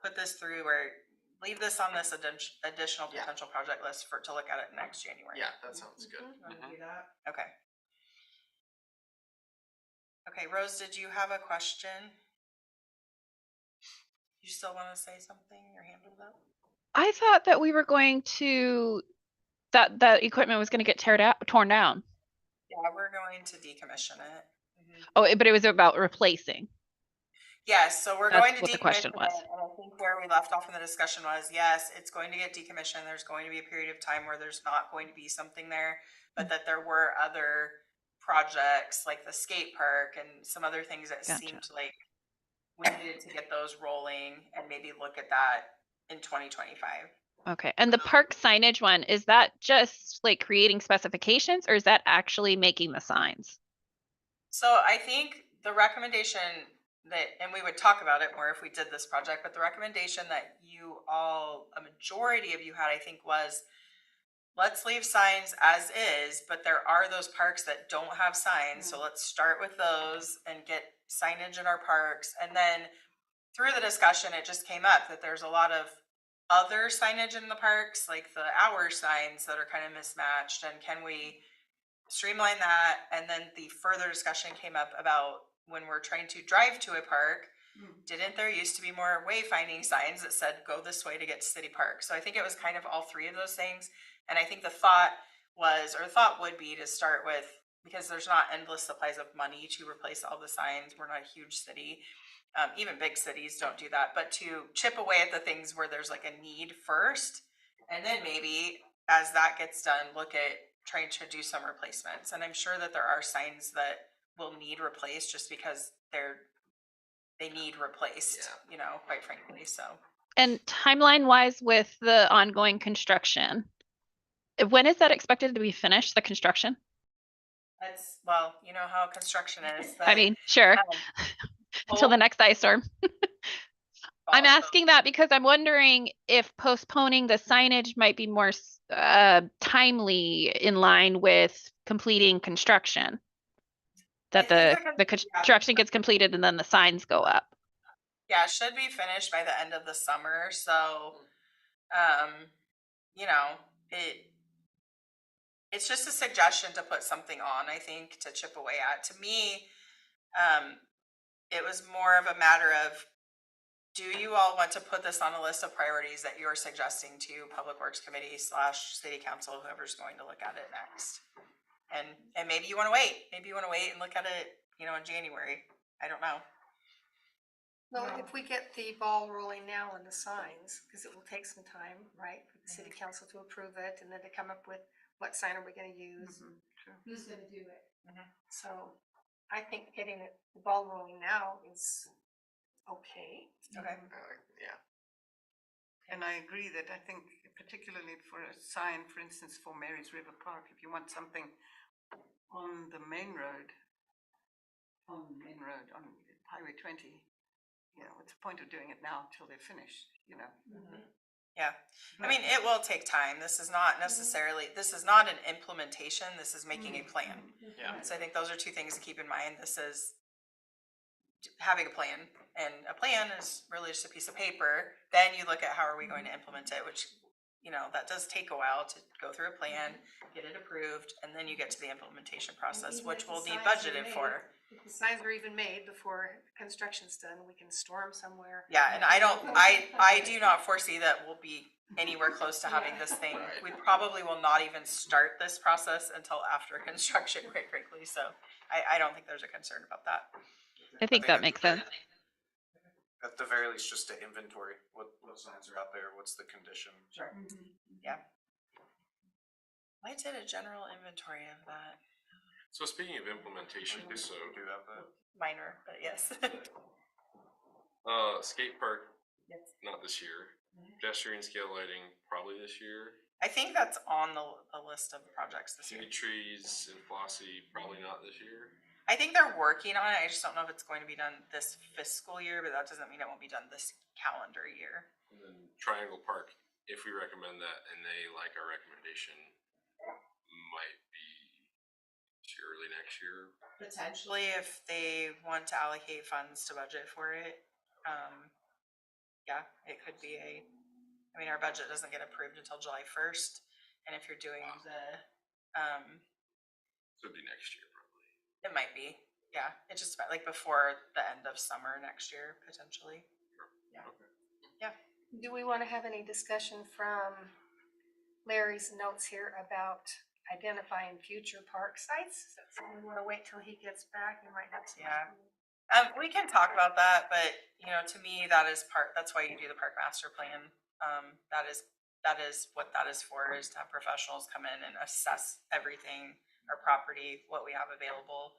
put this through or leave this on this additional Yeah. potential project list to look at it next January. Yeah, that sounds good. You wanna do that? Okay. Okay, Rose, did you have a question? You still want to say something? Your hand was up? I thought that we were going to, that equipment was going to get torn down. Yeah, we're going to decommission it. Oh, but it was about replacing. Yes, so we're That's going to what the decommission question was. it, and I think where we left off in the discussion was, yes, it's going to get decommissioned. There's going to be a period of time where there's not going to be something there, but that there were other projects like the skate park and some other things that Gotcha. seemed like we needed to get those rolling and maybe look at that in 2025. Okay. And the park signage one, is that just like creating specifications, or is that actually making the signs? So I think the recommendation that, and we would talk about it more if we did this project, but the recommendation that you all, a majority of you had, I think, was let's leave signs as is, but there are those parks that don't have signs. So let's start with those and get signage in our parks. And then through the discussion, it just came up that there's a lot of other signage in the parks, like the hour signs that are kind of mismatched. And can we streamline that? And then the further discussion came up about when we're trying to drive to a park, didn't there used to be more wayfinding signs that said go this way to get to City Park? So I think it was kind of all 3 of those things. And I think the thought would be to start with, because there's not endless supplies of money to replace all the signs. We're not a huge city. Even big cities don't do that, but to chip away at the things where there's like a need first, and then maybe as that gets done, look at trying to do some replacements. And I'm sure that there are signs that will need replaced just because they need replaced, quite frankly. So And timeline wise with the ongoing construction, when is that expected to be finished, the construction? that's, well, you know how construction is. I mean, sure, until the next ice storm. I'm asking that because I'm wondering if postponing the signage might be more timely in line with completing construction. That the construction gets completed and then the signs go up. Yeah, it should be finished by the end of the summer. So, it's just a suggestion to put something on, I think, to chip away at. To me, it was more of a matter of, do you all want to put this on a list of priorities that you're suggesting to Public Works Committee / City Council, whoever's going to look at it next? And maybe you wanna wait, maybe you wanna wait and look at it, you know, in January, I don't know. Well, if we get the ball rolling now on the signs, because it will take some time, right, for the city council to approve it, and then to come up with what sign are we gonna use, True. who's gonna do it. Mhm. So I think getting the ball rolling now is okay. Okay. Yeah. And I agree that I think particularly for a sign, for instance, for Mary's River Park, if you want something on the main road, on Highway 20, you know, what's the point of doing it now till they're finished, you know? Yeah, I mean, it will take time. This is not necessarily, this is not an implementation, this is making a plan. Yeah. So I think those are two things to keep in mind. This is having a plan, and a plan is really just a piece of paper. Then you look at how are we going to implement it, which, you know, that does take a while to go through a plan, get it approved, and then you get to the implementation process, even which if the will be signs are budgeted made, for. If the signs are even made before construction's done, we can store them somewhere. Yeah, and I do not foresee that we'll be anywhere close to having this thing. Right. We probably will not even start this process until after construction, quite frankly, so I don't think there's a concern about that. I think that makes sense. At the very least, just to inventory, what signs are out there, what's the condition? Sure. Yeah. I did a general inventory of that, So speaking of implementation, so Do have that? minor, but yes. skate park, Yes. not this year. Pedestrian scale lighting, probably this year. I think that's on the list of projects this year. Shade trees and Flossie, probably not this year. I think they're working on it, I just don't know if it's going to be done this fiscal year, but that doesn't mean it won't be done this calendar year. And then Triangle Park, if we recommend that and they like our recommendation, might be early next year. Potentially, if they want to allocate funds to budget for it, yeah, it could be I mean, our budget doesn't get approved until July 1st, and if you're doing So it'd be next year probably. it might be, yeah, it's just about like before the end of summer next year, potentially. Do we want to have any discussion from Larry's notes here about identifying future park sites? Is that something we want to wait till he gets back? You might have some. Yeah. We can talk about that, but you know, to me, that's why you do the park master plan. That is what that is for, is to have professionals come in and assess everything, our property, what we have available.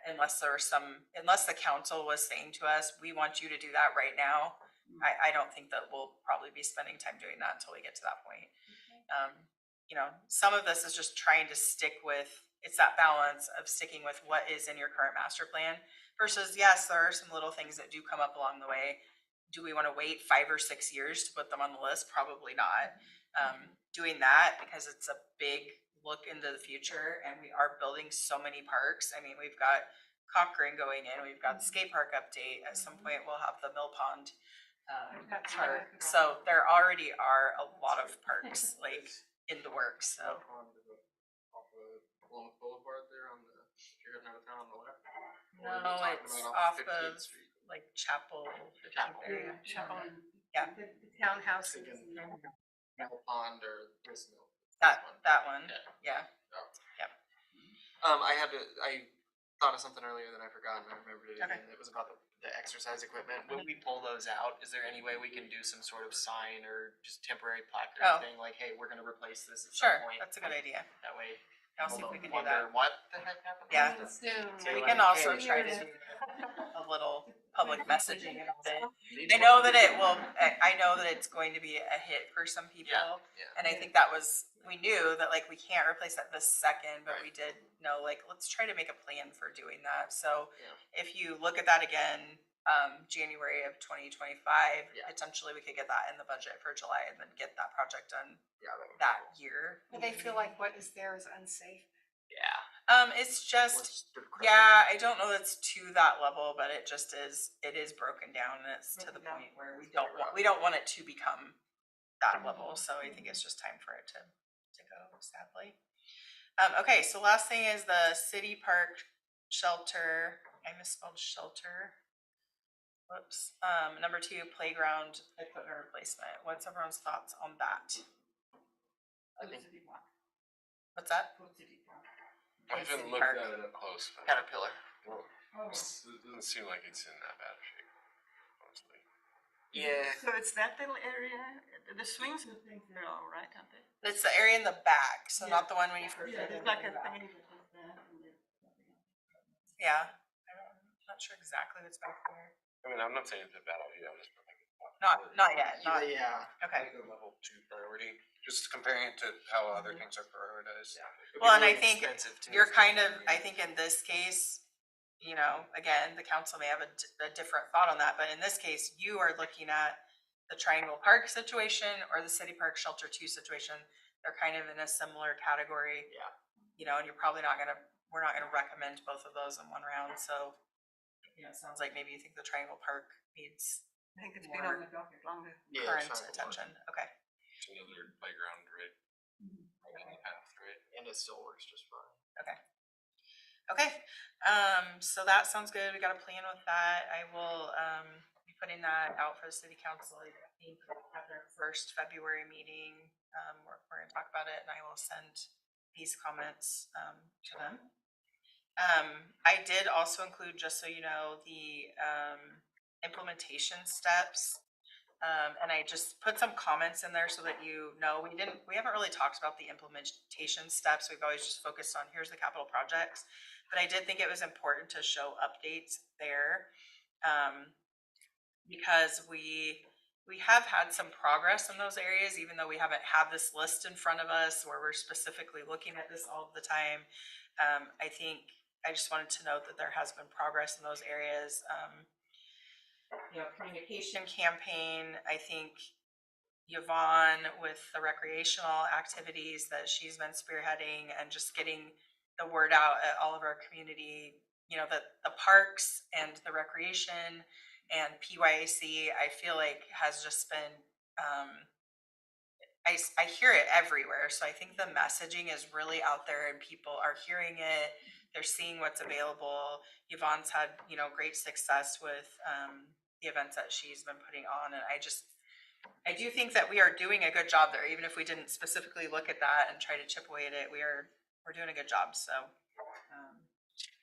Unless the council was saying to us, we want you to do that right now. I don't think that we'll probably be spending time doing that until we get to that point. You know, some of this is just trying to stick with, it's that balance of sticking with what is in your current master plan versus, yes, there are some little things that do come up along the way. Do we want to wait 5 or 6 years to put them on the list? Probably not. Doing that because it's a big look into the future, and we are building so many parks. I mean, we've got Cochrane going in, we've got the skate park update. At some point, we'll have the Mill Pond park. So there already are a lot of parks like in the works. So Off of Columbus Boulevard there on the, if you're heading out of town on the left. Or no, are you talking it's about off 15th of Street? like Chapel, 15th area. Yeah. The townhouses. Thinking Mill Pond or this mill. That one. Yeah. I thought of something earlier that I forgot and I remembered it Okay. again. It was about the exercise equipment. When we pull those out, is there any way we can do some sort of sign or just temporary plaque or Oh. anything like, hey, we're gonna replace this at Sure, some point? that's a good idea. That way. I'll see if people we can don't do that. wonder what the heck happened. Yeah. Coming soon. We Like, can also hey, try to here's do a little public messaging about it. I know that it will, I know that it's going to be a hit for some people. Yeah. And I think that was, we knew that like we can't replace that this second, but we did know like, let's try to make a plan for doing that. So Yeah. if you look at that again, January of 2025, Yeah. potentially we could get that in the budget for July and then get that project done Yeah. That would be that cool. year. Do they feel like what is there is unsafe? Yeah. It's just, Or just decrepit. yeah, I don't know that's to that level, but it just is, it is broken down and it's to the point where we don't want it to become that level. So I think it's just time for it to go, sadly. Okay, so last thing is the city park shelter. I misspelled shelter. Whoops. Number 2, playground equipment replacement. What's everyone's thoughts on that? I think What's that? I haven't looked Park. at it up close. But Caterpillar. Oh. it doesn't seem like it's in that bad shape, honestly. Yeah. So it's that little area, the swings and things, they're all right, aren't they? It's the area in the back, so Yeah. not the one when you first. Yeah, enter there's like the a back. thing that does that and there's nothing else. Yeah. I'm not sure exactly what's back there. I mean, I'm not saying it's a bad idea. I'm just thinking Not yet. Not. Yeah. Okay. Like a level 2 priority, just comparing it to how other things are prioritized. It'd be Well, and I really think expensive, too. you're kind of, I think in this case, again, the council may have a different thought on that, but in this case, you are looking at the Triangle Park situation or the City Park Shelter 2 situation. They're kind of in a similar category. Yeah. And we're not gonna recommend both of those in one round, so, it sounds like maybe you think the Triangle Park needs I think it's been on the docket longer. Yeah, current sorry, attention. Okay. it's another playground, right? Right on the path, right? And it still works just fine. Okay, so that sounds good. We got a plan with that. I will, be putting that out for the city council. I think at their first February meeting, we're gonna talk about it, and I will send these comments, to them. I did also include, just so you know, the, implementation steps. And I just put some comments in there so that we haven't really talked about the implementation steps. We've always just focused on here's the capital projects. But I did think it was important to show updates there. Because we have had some progress in those areas, even though we haven't had this list in front of us where we're specifically looking at this all the time. I think I just wanted to note that there has been progress in those areas. Communication campaign, I think Yvonne with the recreational activities that she's been spearheading and just getting the word out at all of our community, the parks and the recreation and PYAC, I feel like has just been, I hear it everywhere. So I think the messaging is really out there and people are hearing it. They're seeing what's available. Yvonne's had, great success with, the events that she's been putting on. And I do think that we are doing a good job there, even if we didn't specifically look at that and try to chip away at it. We're doing a good job. So,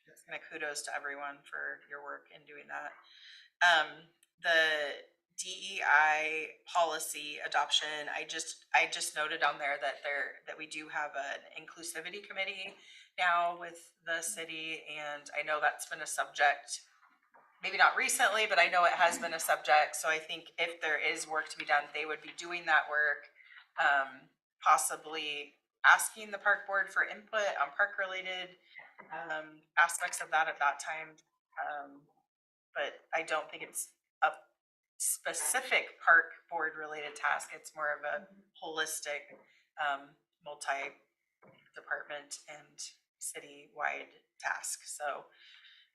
it's kind of kudos to everyone for your work in doing that. The DEI policy adoption, I just noted on there that we do have an inclusivity committee now with the city, and I know that's been a subject, maybe not recently, but I know it has been a subject. So I think if there is work to be done, they would be doing that work, possibly asking the park board for input on park related aspects of that at that time. But I don't think it's a specific park board related task. It's more of a holistic, multi-department and city-wide task. So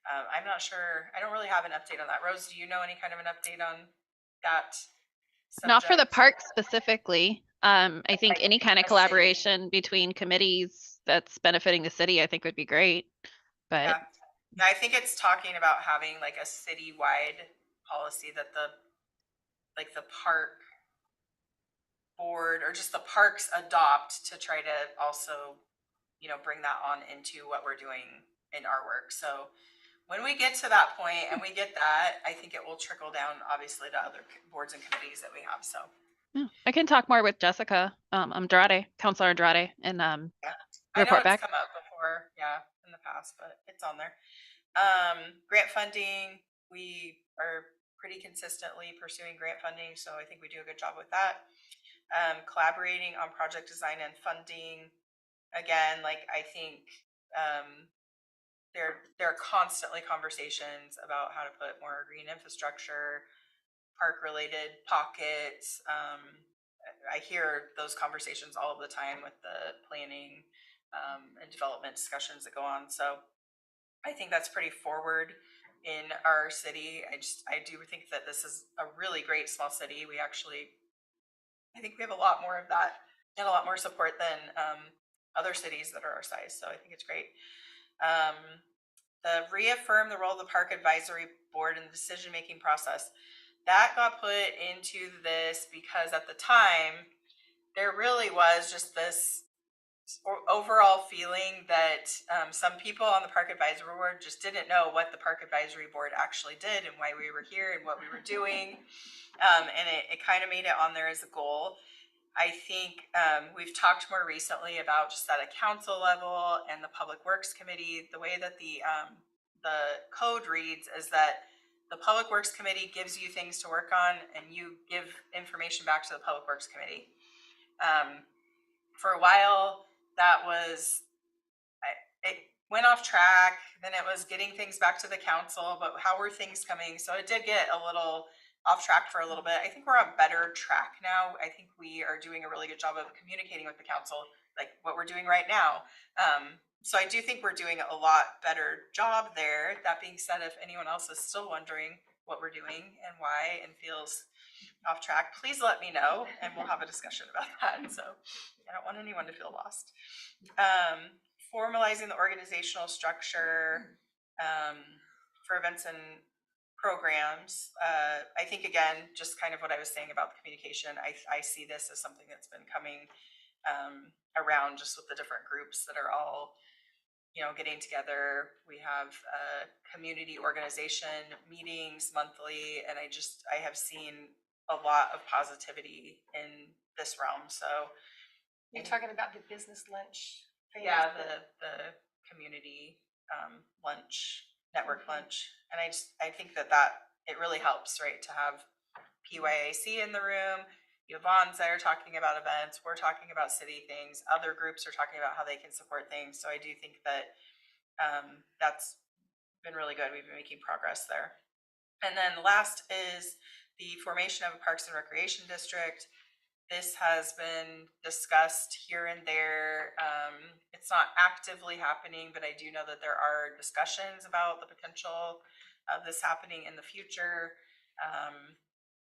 I'm not sure. I don't really have an update on that. Rose, do you know any kind of an update on that subject? Not for the park specifically. I think any kind of City. collaboration between committees that's benefiting the city, I think would be great. But Yeah. I think it's talking about having like a citywide policy that the park board or just the parks adopt to try to also, bring that on into what we're doing in our work. So when we get to that point and we get that, I think it will trickle down obviously to other boards and committees that we have. So yeah, I can talk more with Jessica, Councilor Andrade, and I know report it's back. come up before, in the past, but it's on there. Grant funding, we are pretty consistently pursuing grant funding, so I think we do a good job with that. Collaborating on project design and funding, again, I think there are constantly conversations about how to put more green infrastructure, park related pockets. I hear those conversations all of the time with the planning and development discussions that go on. So I think that's pretty forward in our city. I do think that this is a really great small city. I think we have a lot more of that and a lot more support than other cities that are our size. So I think it's great. the reaffirm the role of the park advisory board in the decision-making process. That got put into this because at the time, there really was just this overall feeling that some people on the park advisory board just didn't know what the park advisory board actually did and why we were here and what we were doing. And it kind of made it on there as a goal. I think we've talked more recently about just at a council level and the Public Works Committee. The way that the code reads is that the Public Works Committee gives you things to work on, and you give information back to the Public Works Committee. For a while, that was it went off track. Then it was getting things back to the council, but how were things coming? So it did get a little off track for a little bit. I think we're on better track now. I think we are doing a really good job of communicating with the council, like what we're doing right now. So I do think we're doing a lot better job there. That being said, if anyone else is still wondering what we're doing and why and feels off track, please let me know and we'll have a discussion about that. So I don't want anyone to feel lost. Formalizing the organizational structure for events and programs. I think, again, just kind of what I was saying about the communication, I see this as something that's been coming around just with the different groups that are all, getting together. We have community organization meetings monthly, and I have seen a lot of positivity in this realm. So You're talking about the business lunch thing? yeah, the community lunch, network lunch. And I think that it really helps, right, to have PYAC in the room. Yvonne's there talking about events. We're talking about city things. Other groups are talking about how they can support things. So I do think that that's been really good. We've been making progress there. And then last is the formation of a Parks and Recreation District. This has been discussed here and there. It's not actively happening, but I do know that there are discussions about the potential of this happening in the future.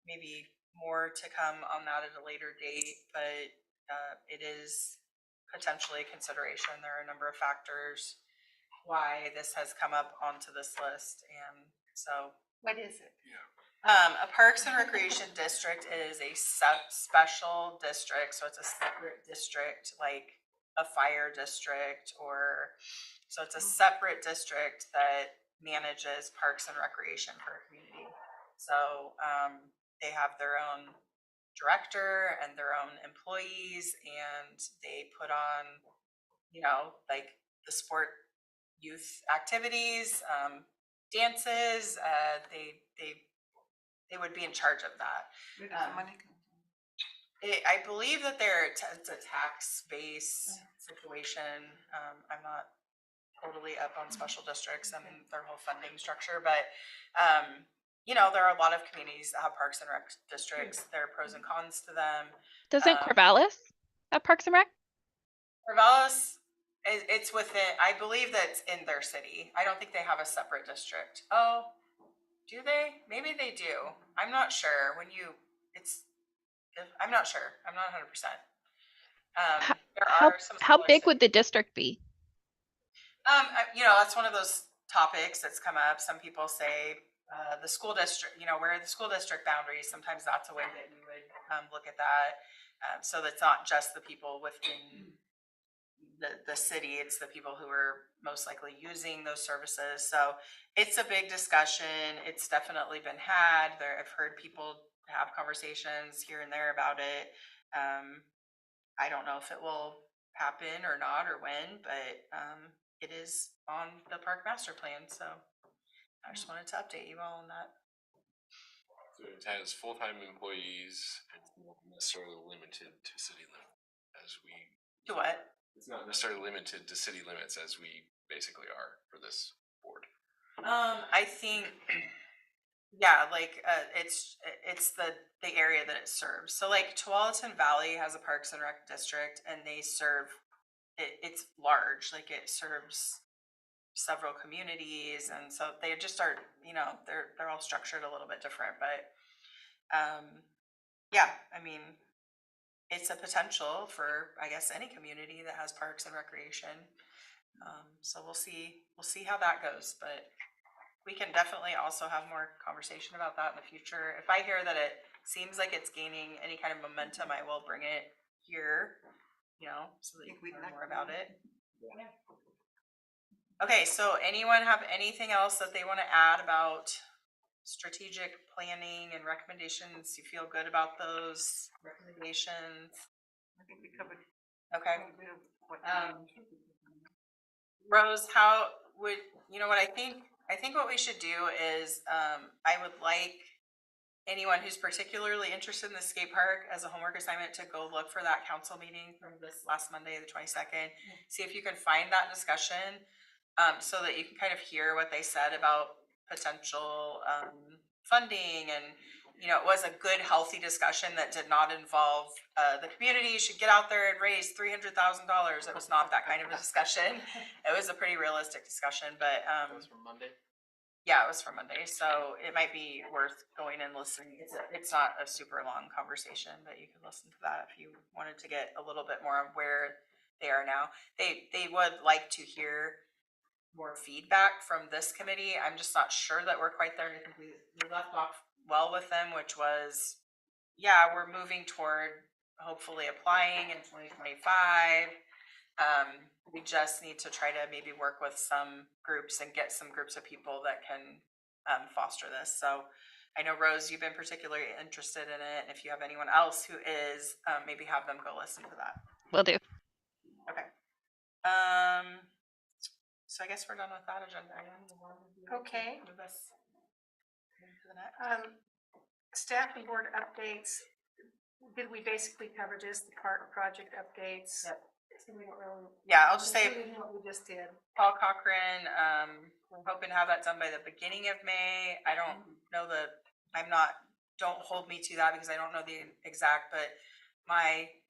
Maybe more to come on that at a later date, but it is potentially a consideration. There are a number of factors why this has come up onto this list, and so. What is it? A Parks and Recreation District is a special district, so it's a separate district, like a fire district, so it's a separate district that manages parks and recreation for a community. So they have their own director and their own employees, and they put on, like the sport youth activities, dances. They would be in charge of that. Where does the money come from? I believe that it's a tax-based situation. I'm not totally up on special districts and their whole funding structure, but there are a lot of communities that have parks and rec districts. There are pros and cons to them. Doesn't Corvallis have Parks and Rec? Corvallis, it's within, I believe that's in their city. I don't think they have a separate district. Oh, do they? Maybe they do. I'm not sure. I'm not sure. I'm not 100%. How big would the district be? That's one of those topics that's come up. Some people say the school district, where are the school district boundaries? Sometimes that's a way that you would look at that. So that's not just the people within the city, it's the people who are most likely using those services. So it's a big discussion. It's definitely been had there. I've heard people have conversations here and there about it. I don't know if it will happen or not or when, but it is on the park master plan. So I just wanted to update you all on that. So it has full-time employees. It's not necessarily limited to city limits as we. To what? It's not necessarily limited to city limits as we basically are for this board. I think, yeah, like it's the area that it serves. So like Tualatin Valley has a Parks and Rec district, and they serve it's large. Like it serves several communities, and so they just are, they're all structured a little bit different. But yeah, I mean, it's a potential for, I guess, any community that has parks and recreation. So we'll see how that goes, but we can definitely also have more conversation about that in the future. If I hear that it seems like it's gaining any kind of momentum, I will bring it here, so that you can learn more about it. Okay, so anyone have anything else that they want to add about strategic planning and recommendations? You feel good about those recommendations? I think we covered Okay. a bit of what. Rose, how would, what I think what we should do is, I would like anyone who's particularly interested in the skate park as a homework assignment to go look for that council meeting from this last Monday, the 22nd. See if you can find that discussion, so that you can kind of hear what they said about potential, funding. And, it was a good, healthy discussion that did not involve, the community should get out there and raise $300,000. It was not that kind of a discussion. It was a pretty realistic discussion, but, That was from Monday. yeah, it was for Monday, so it might be worth going and listening. It's not a super long conversation, but you can listen to that if you wanted to get a little bit more of where they are now. They would like to hear more feedback from this committee. I'm just not sure that we're quite there. I think we left off well with them, which was, yeah, we're moving toward hopefully applying in 2025. We just need to try to maybe work with some groups and get some groups of people that can, foster this. So I know, Rose, you've been particularly interested in it. And if you have anyone else who is, maybe have them go listen to that. Will do. Okay. So I guess we're done with that agenda item. Okay. Move us to the next. Staff and board updates. Did we basically cover this, the park project updates? Yep. So we don't really. Yeah, I'll just say Including what we just did. Paul Cochran, we're hoping to have that done by the beginning of May. I don't know don't hold me to that because I don't know the exact, but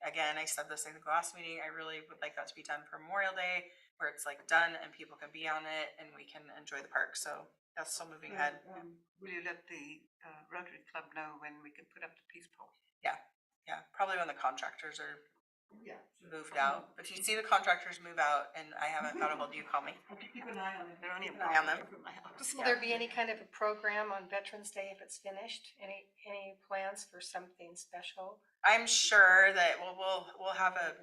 again, I said this in the last meeting, I really would like that to be done for Memorial Day, where it's like done and people can be on it and we can enjoy the park. So that's still moving ahead. Will you let the Rotary Club know when we can put up the peace pole? Yeah, probably when the contractors are Yeah. moved out. If you see the contractors move out and I haven't got a hold of you, call me. Keep an eye on it. They're only Keep an eye on them. from my house. Will there be any kind of a program on Veterans Day if it's finished? Any plans for something special? I'm sure that we'll have a,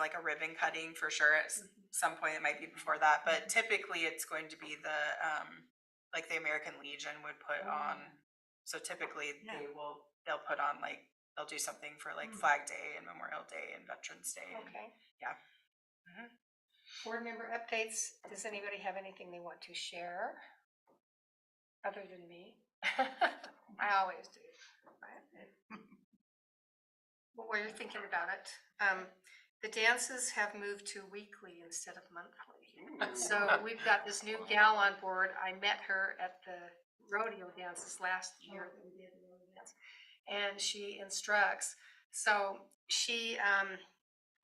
like a ribbon cutting for sure at some point. It might be before that, but typically it's going to be the, like the American Legion would put on. So typically they'll put on they'll do something for Flag Day and Memorial Day and Veterans Day. Okay. Yeah. Board member updates. Does anybody have anything they want to share? Other than me? I always do. Well, while you're thinking about it, the dances have moved to weekly instead of monthly. So we've got this new gal on board. I met her at the rodeo dances last year that we did the rodeo dance, and she instructs. So she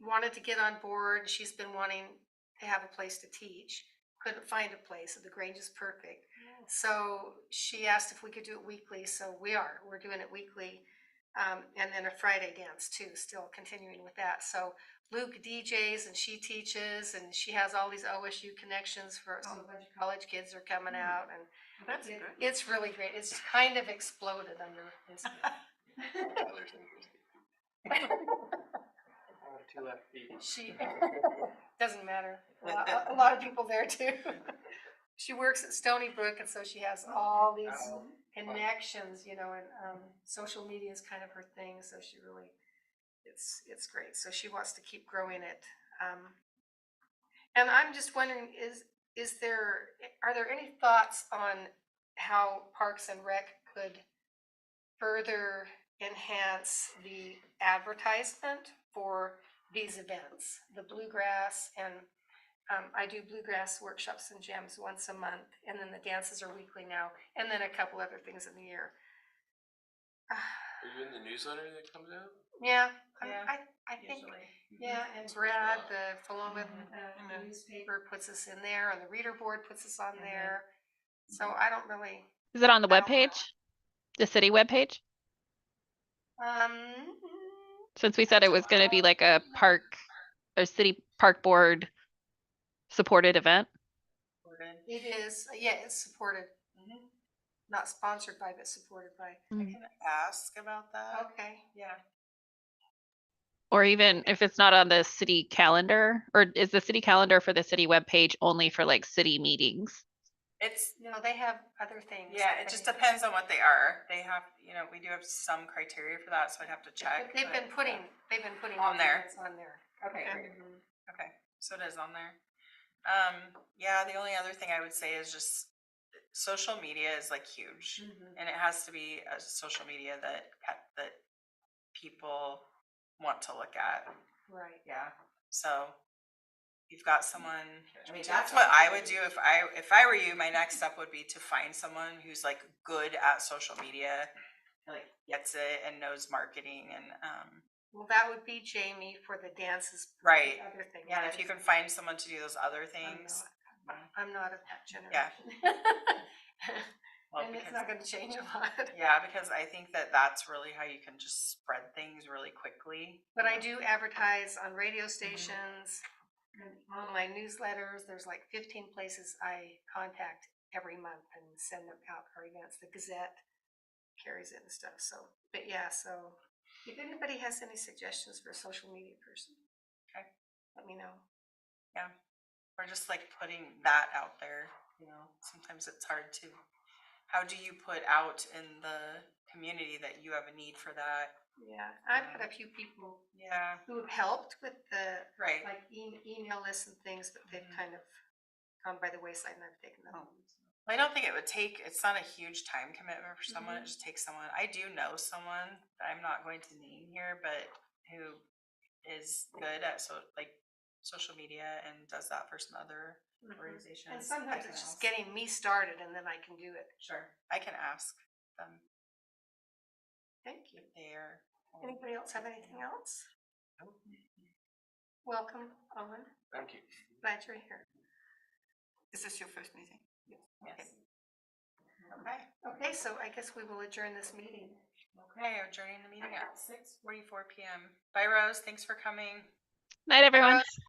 wanted to get on board. She's been wanting to have a place to teach. Couldn't find a place, so the Grange is perfect. So she asked if we could do it weekly, so we're doing it weekly. And then a Friday dance too, still continuing with that. So Luke DJs and she teaches, and she has all these OSU connections for so a bunch of college kids are coming out, and That's good. it's really great. It's kind of exploded under Instagram. Two left feet. She doesn't matter. A lot of people there too. She works at Stony Brook, and so she has all these connections, and social media is kind of her thing. So she really, it's great. So she wants to keep growing it. And I'm just wondering, are there any thoughts on how Parks and Rec could further enhance the advertisement for these events, the bluegrass, and I do bluegrass workshops and jams once a month, and then the dances are weekly now, and then a couple other things in the year. Are you in the newsletter that comes out? Yeah, Yeah, I think, usually. yeah, and Brad, the Philomath newspaper puts us in there, and the reader board puts us on there. So I don't really. Is it on the I don't webpage? The city webpage? Since we said it was gonna be like a park or city park board supported event. Supported. It is, yeah, it's supported, Mhm. not sponsored by, but supported by. I can ask about that. Okay. Yeah. Or even if it's not on the city calendar, or is the city calendar for the city webpage only for like city meetings? It's, No, they have other things. yeah, it just depends on what they are. They have, we do have some criteria for that, so I'd have to check. But they've been putting On there. events on there. Okay, Okay. great. Okay, so it is on there. Yeah, the only other thing I would say is just social media is like huge, and it has to be a social media that people want to look at. Right. Yeah. So you've got someone. I mean, that's what I would do if I were you. My next step would be to find someone who's like good at social media, like gets it and knows marketing and Well, that would be Jamie for the dances. Right. The other things. yeah. And if you can find someone to do those other things, I'm not of that generation. Yeah. And it's not gonna change a lot. Yeah, because I think that that's really how you can just spread things really quickly. But I do advertise on radio stations, and online newsletters. There's like 15 places I contact every month and send them out our events. The Gazette carries it and stuff. So, but yeah, so if anybody has any suggestions for a social media person, Okay. let me know. Or just like putting that out there, sometimes it's hard to, how do you put out in the community that you have a need for that? Yeah, I've had a few people Yeah, who have helped with the right. like email lists and things, but they've kind of gone by the wayside and I've taken them. I don't think it's not a huge time commitment for someone. It just takes someone. I do know someone that I'm not going to name here, but who is good at social media and does that for some other organizations. And sometimes I can it's just ask. getting me started and then I can do it. Sure, I can ask them Thank you. if they are. Anybody else have anything else? Welcome, Owen. Thank you. Glad you're here. Is this your first meeting? Yes. Okay. Okay, so I guess we will adjourn this meeting. Okay, adjourning the meeting at 6:44 p.m. Bye, Rose. Thanks for coming. Night, everyone.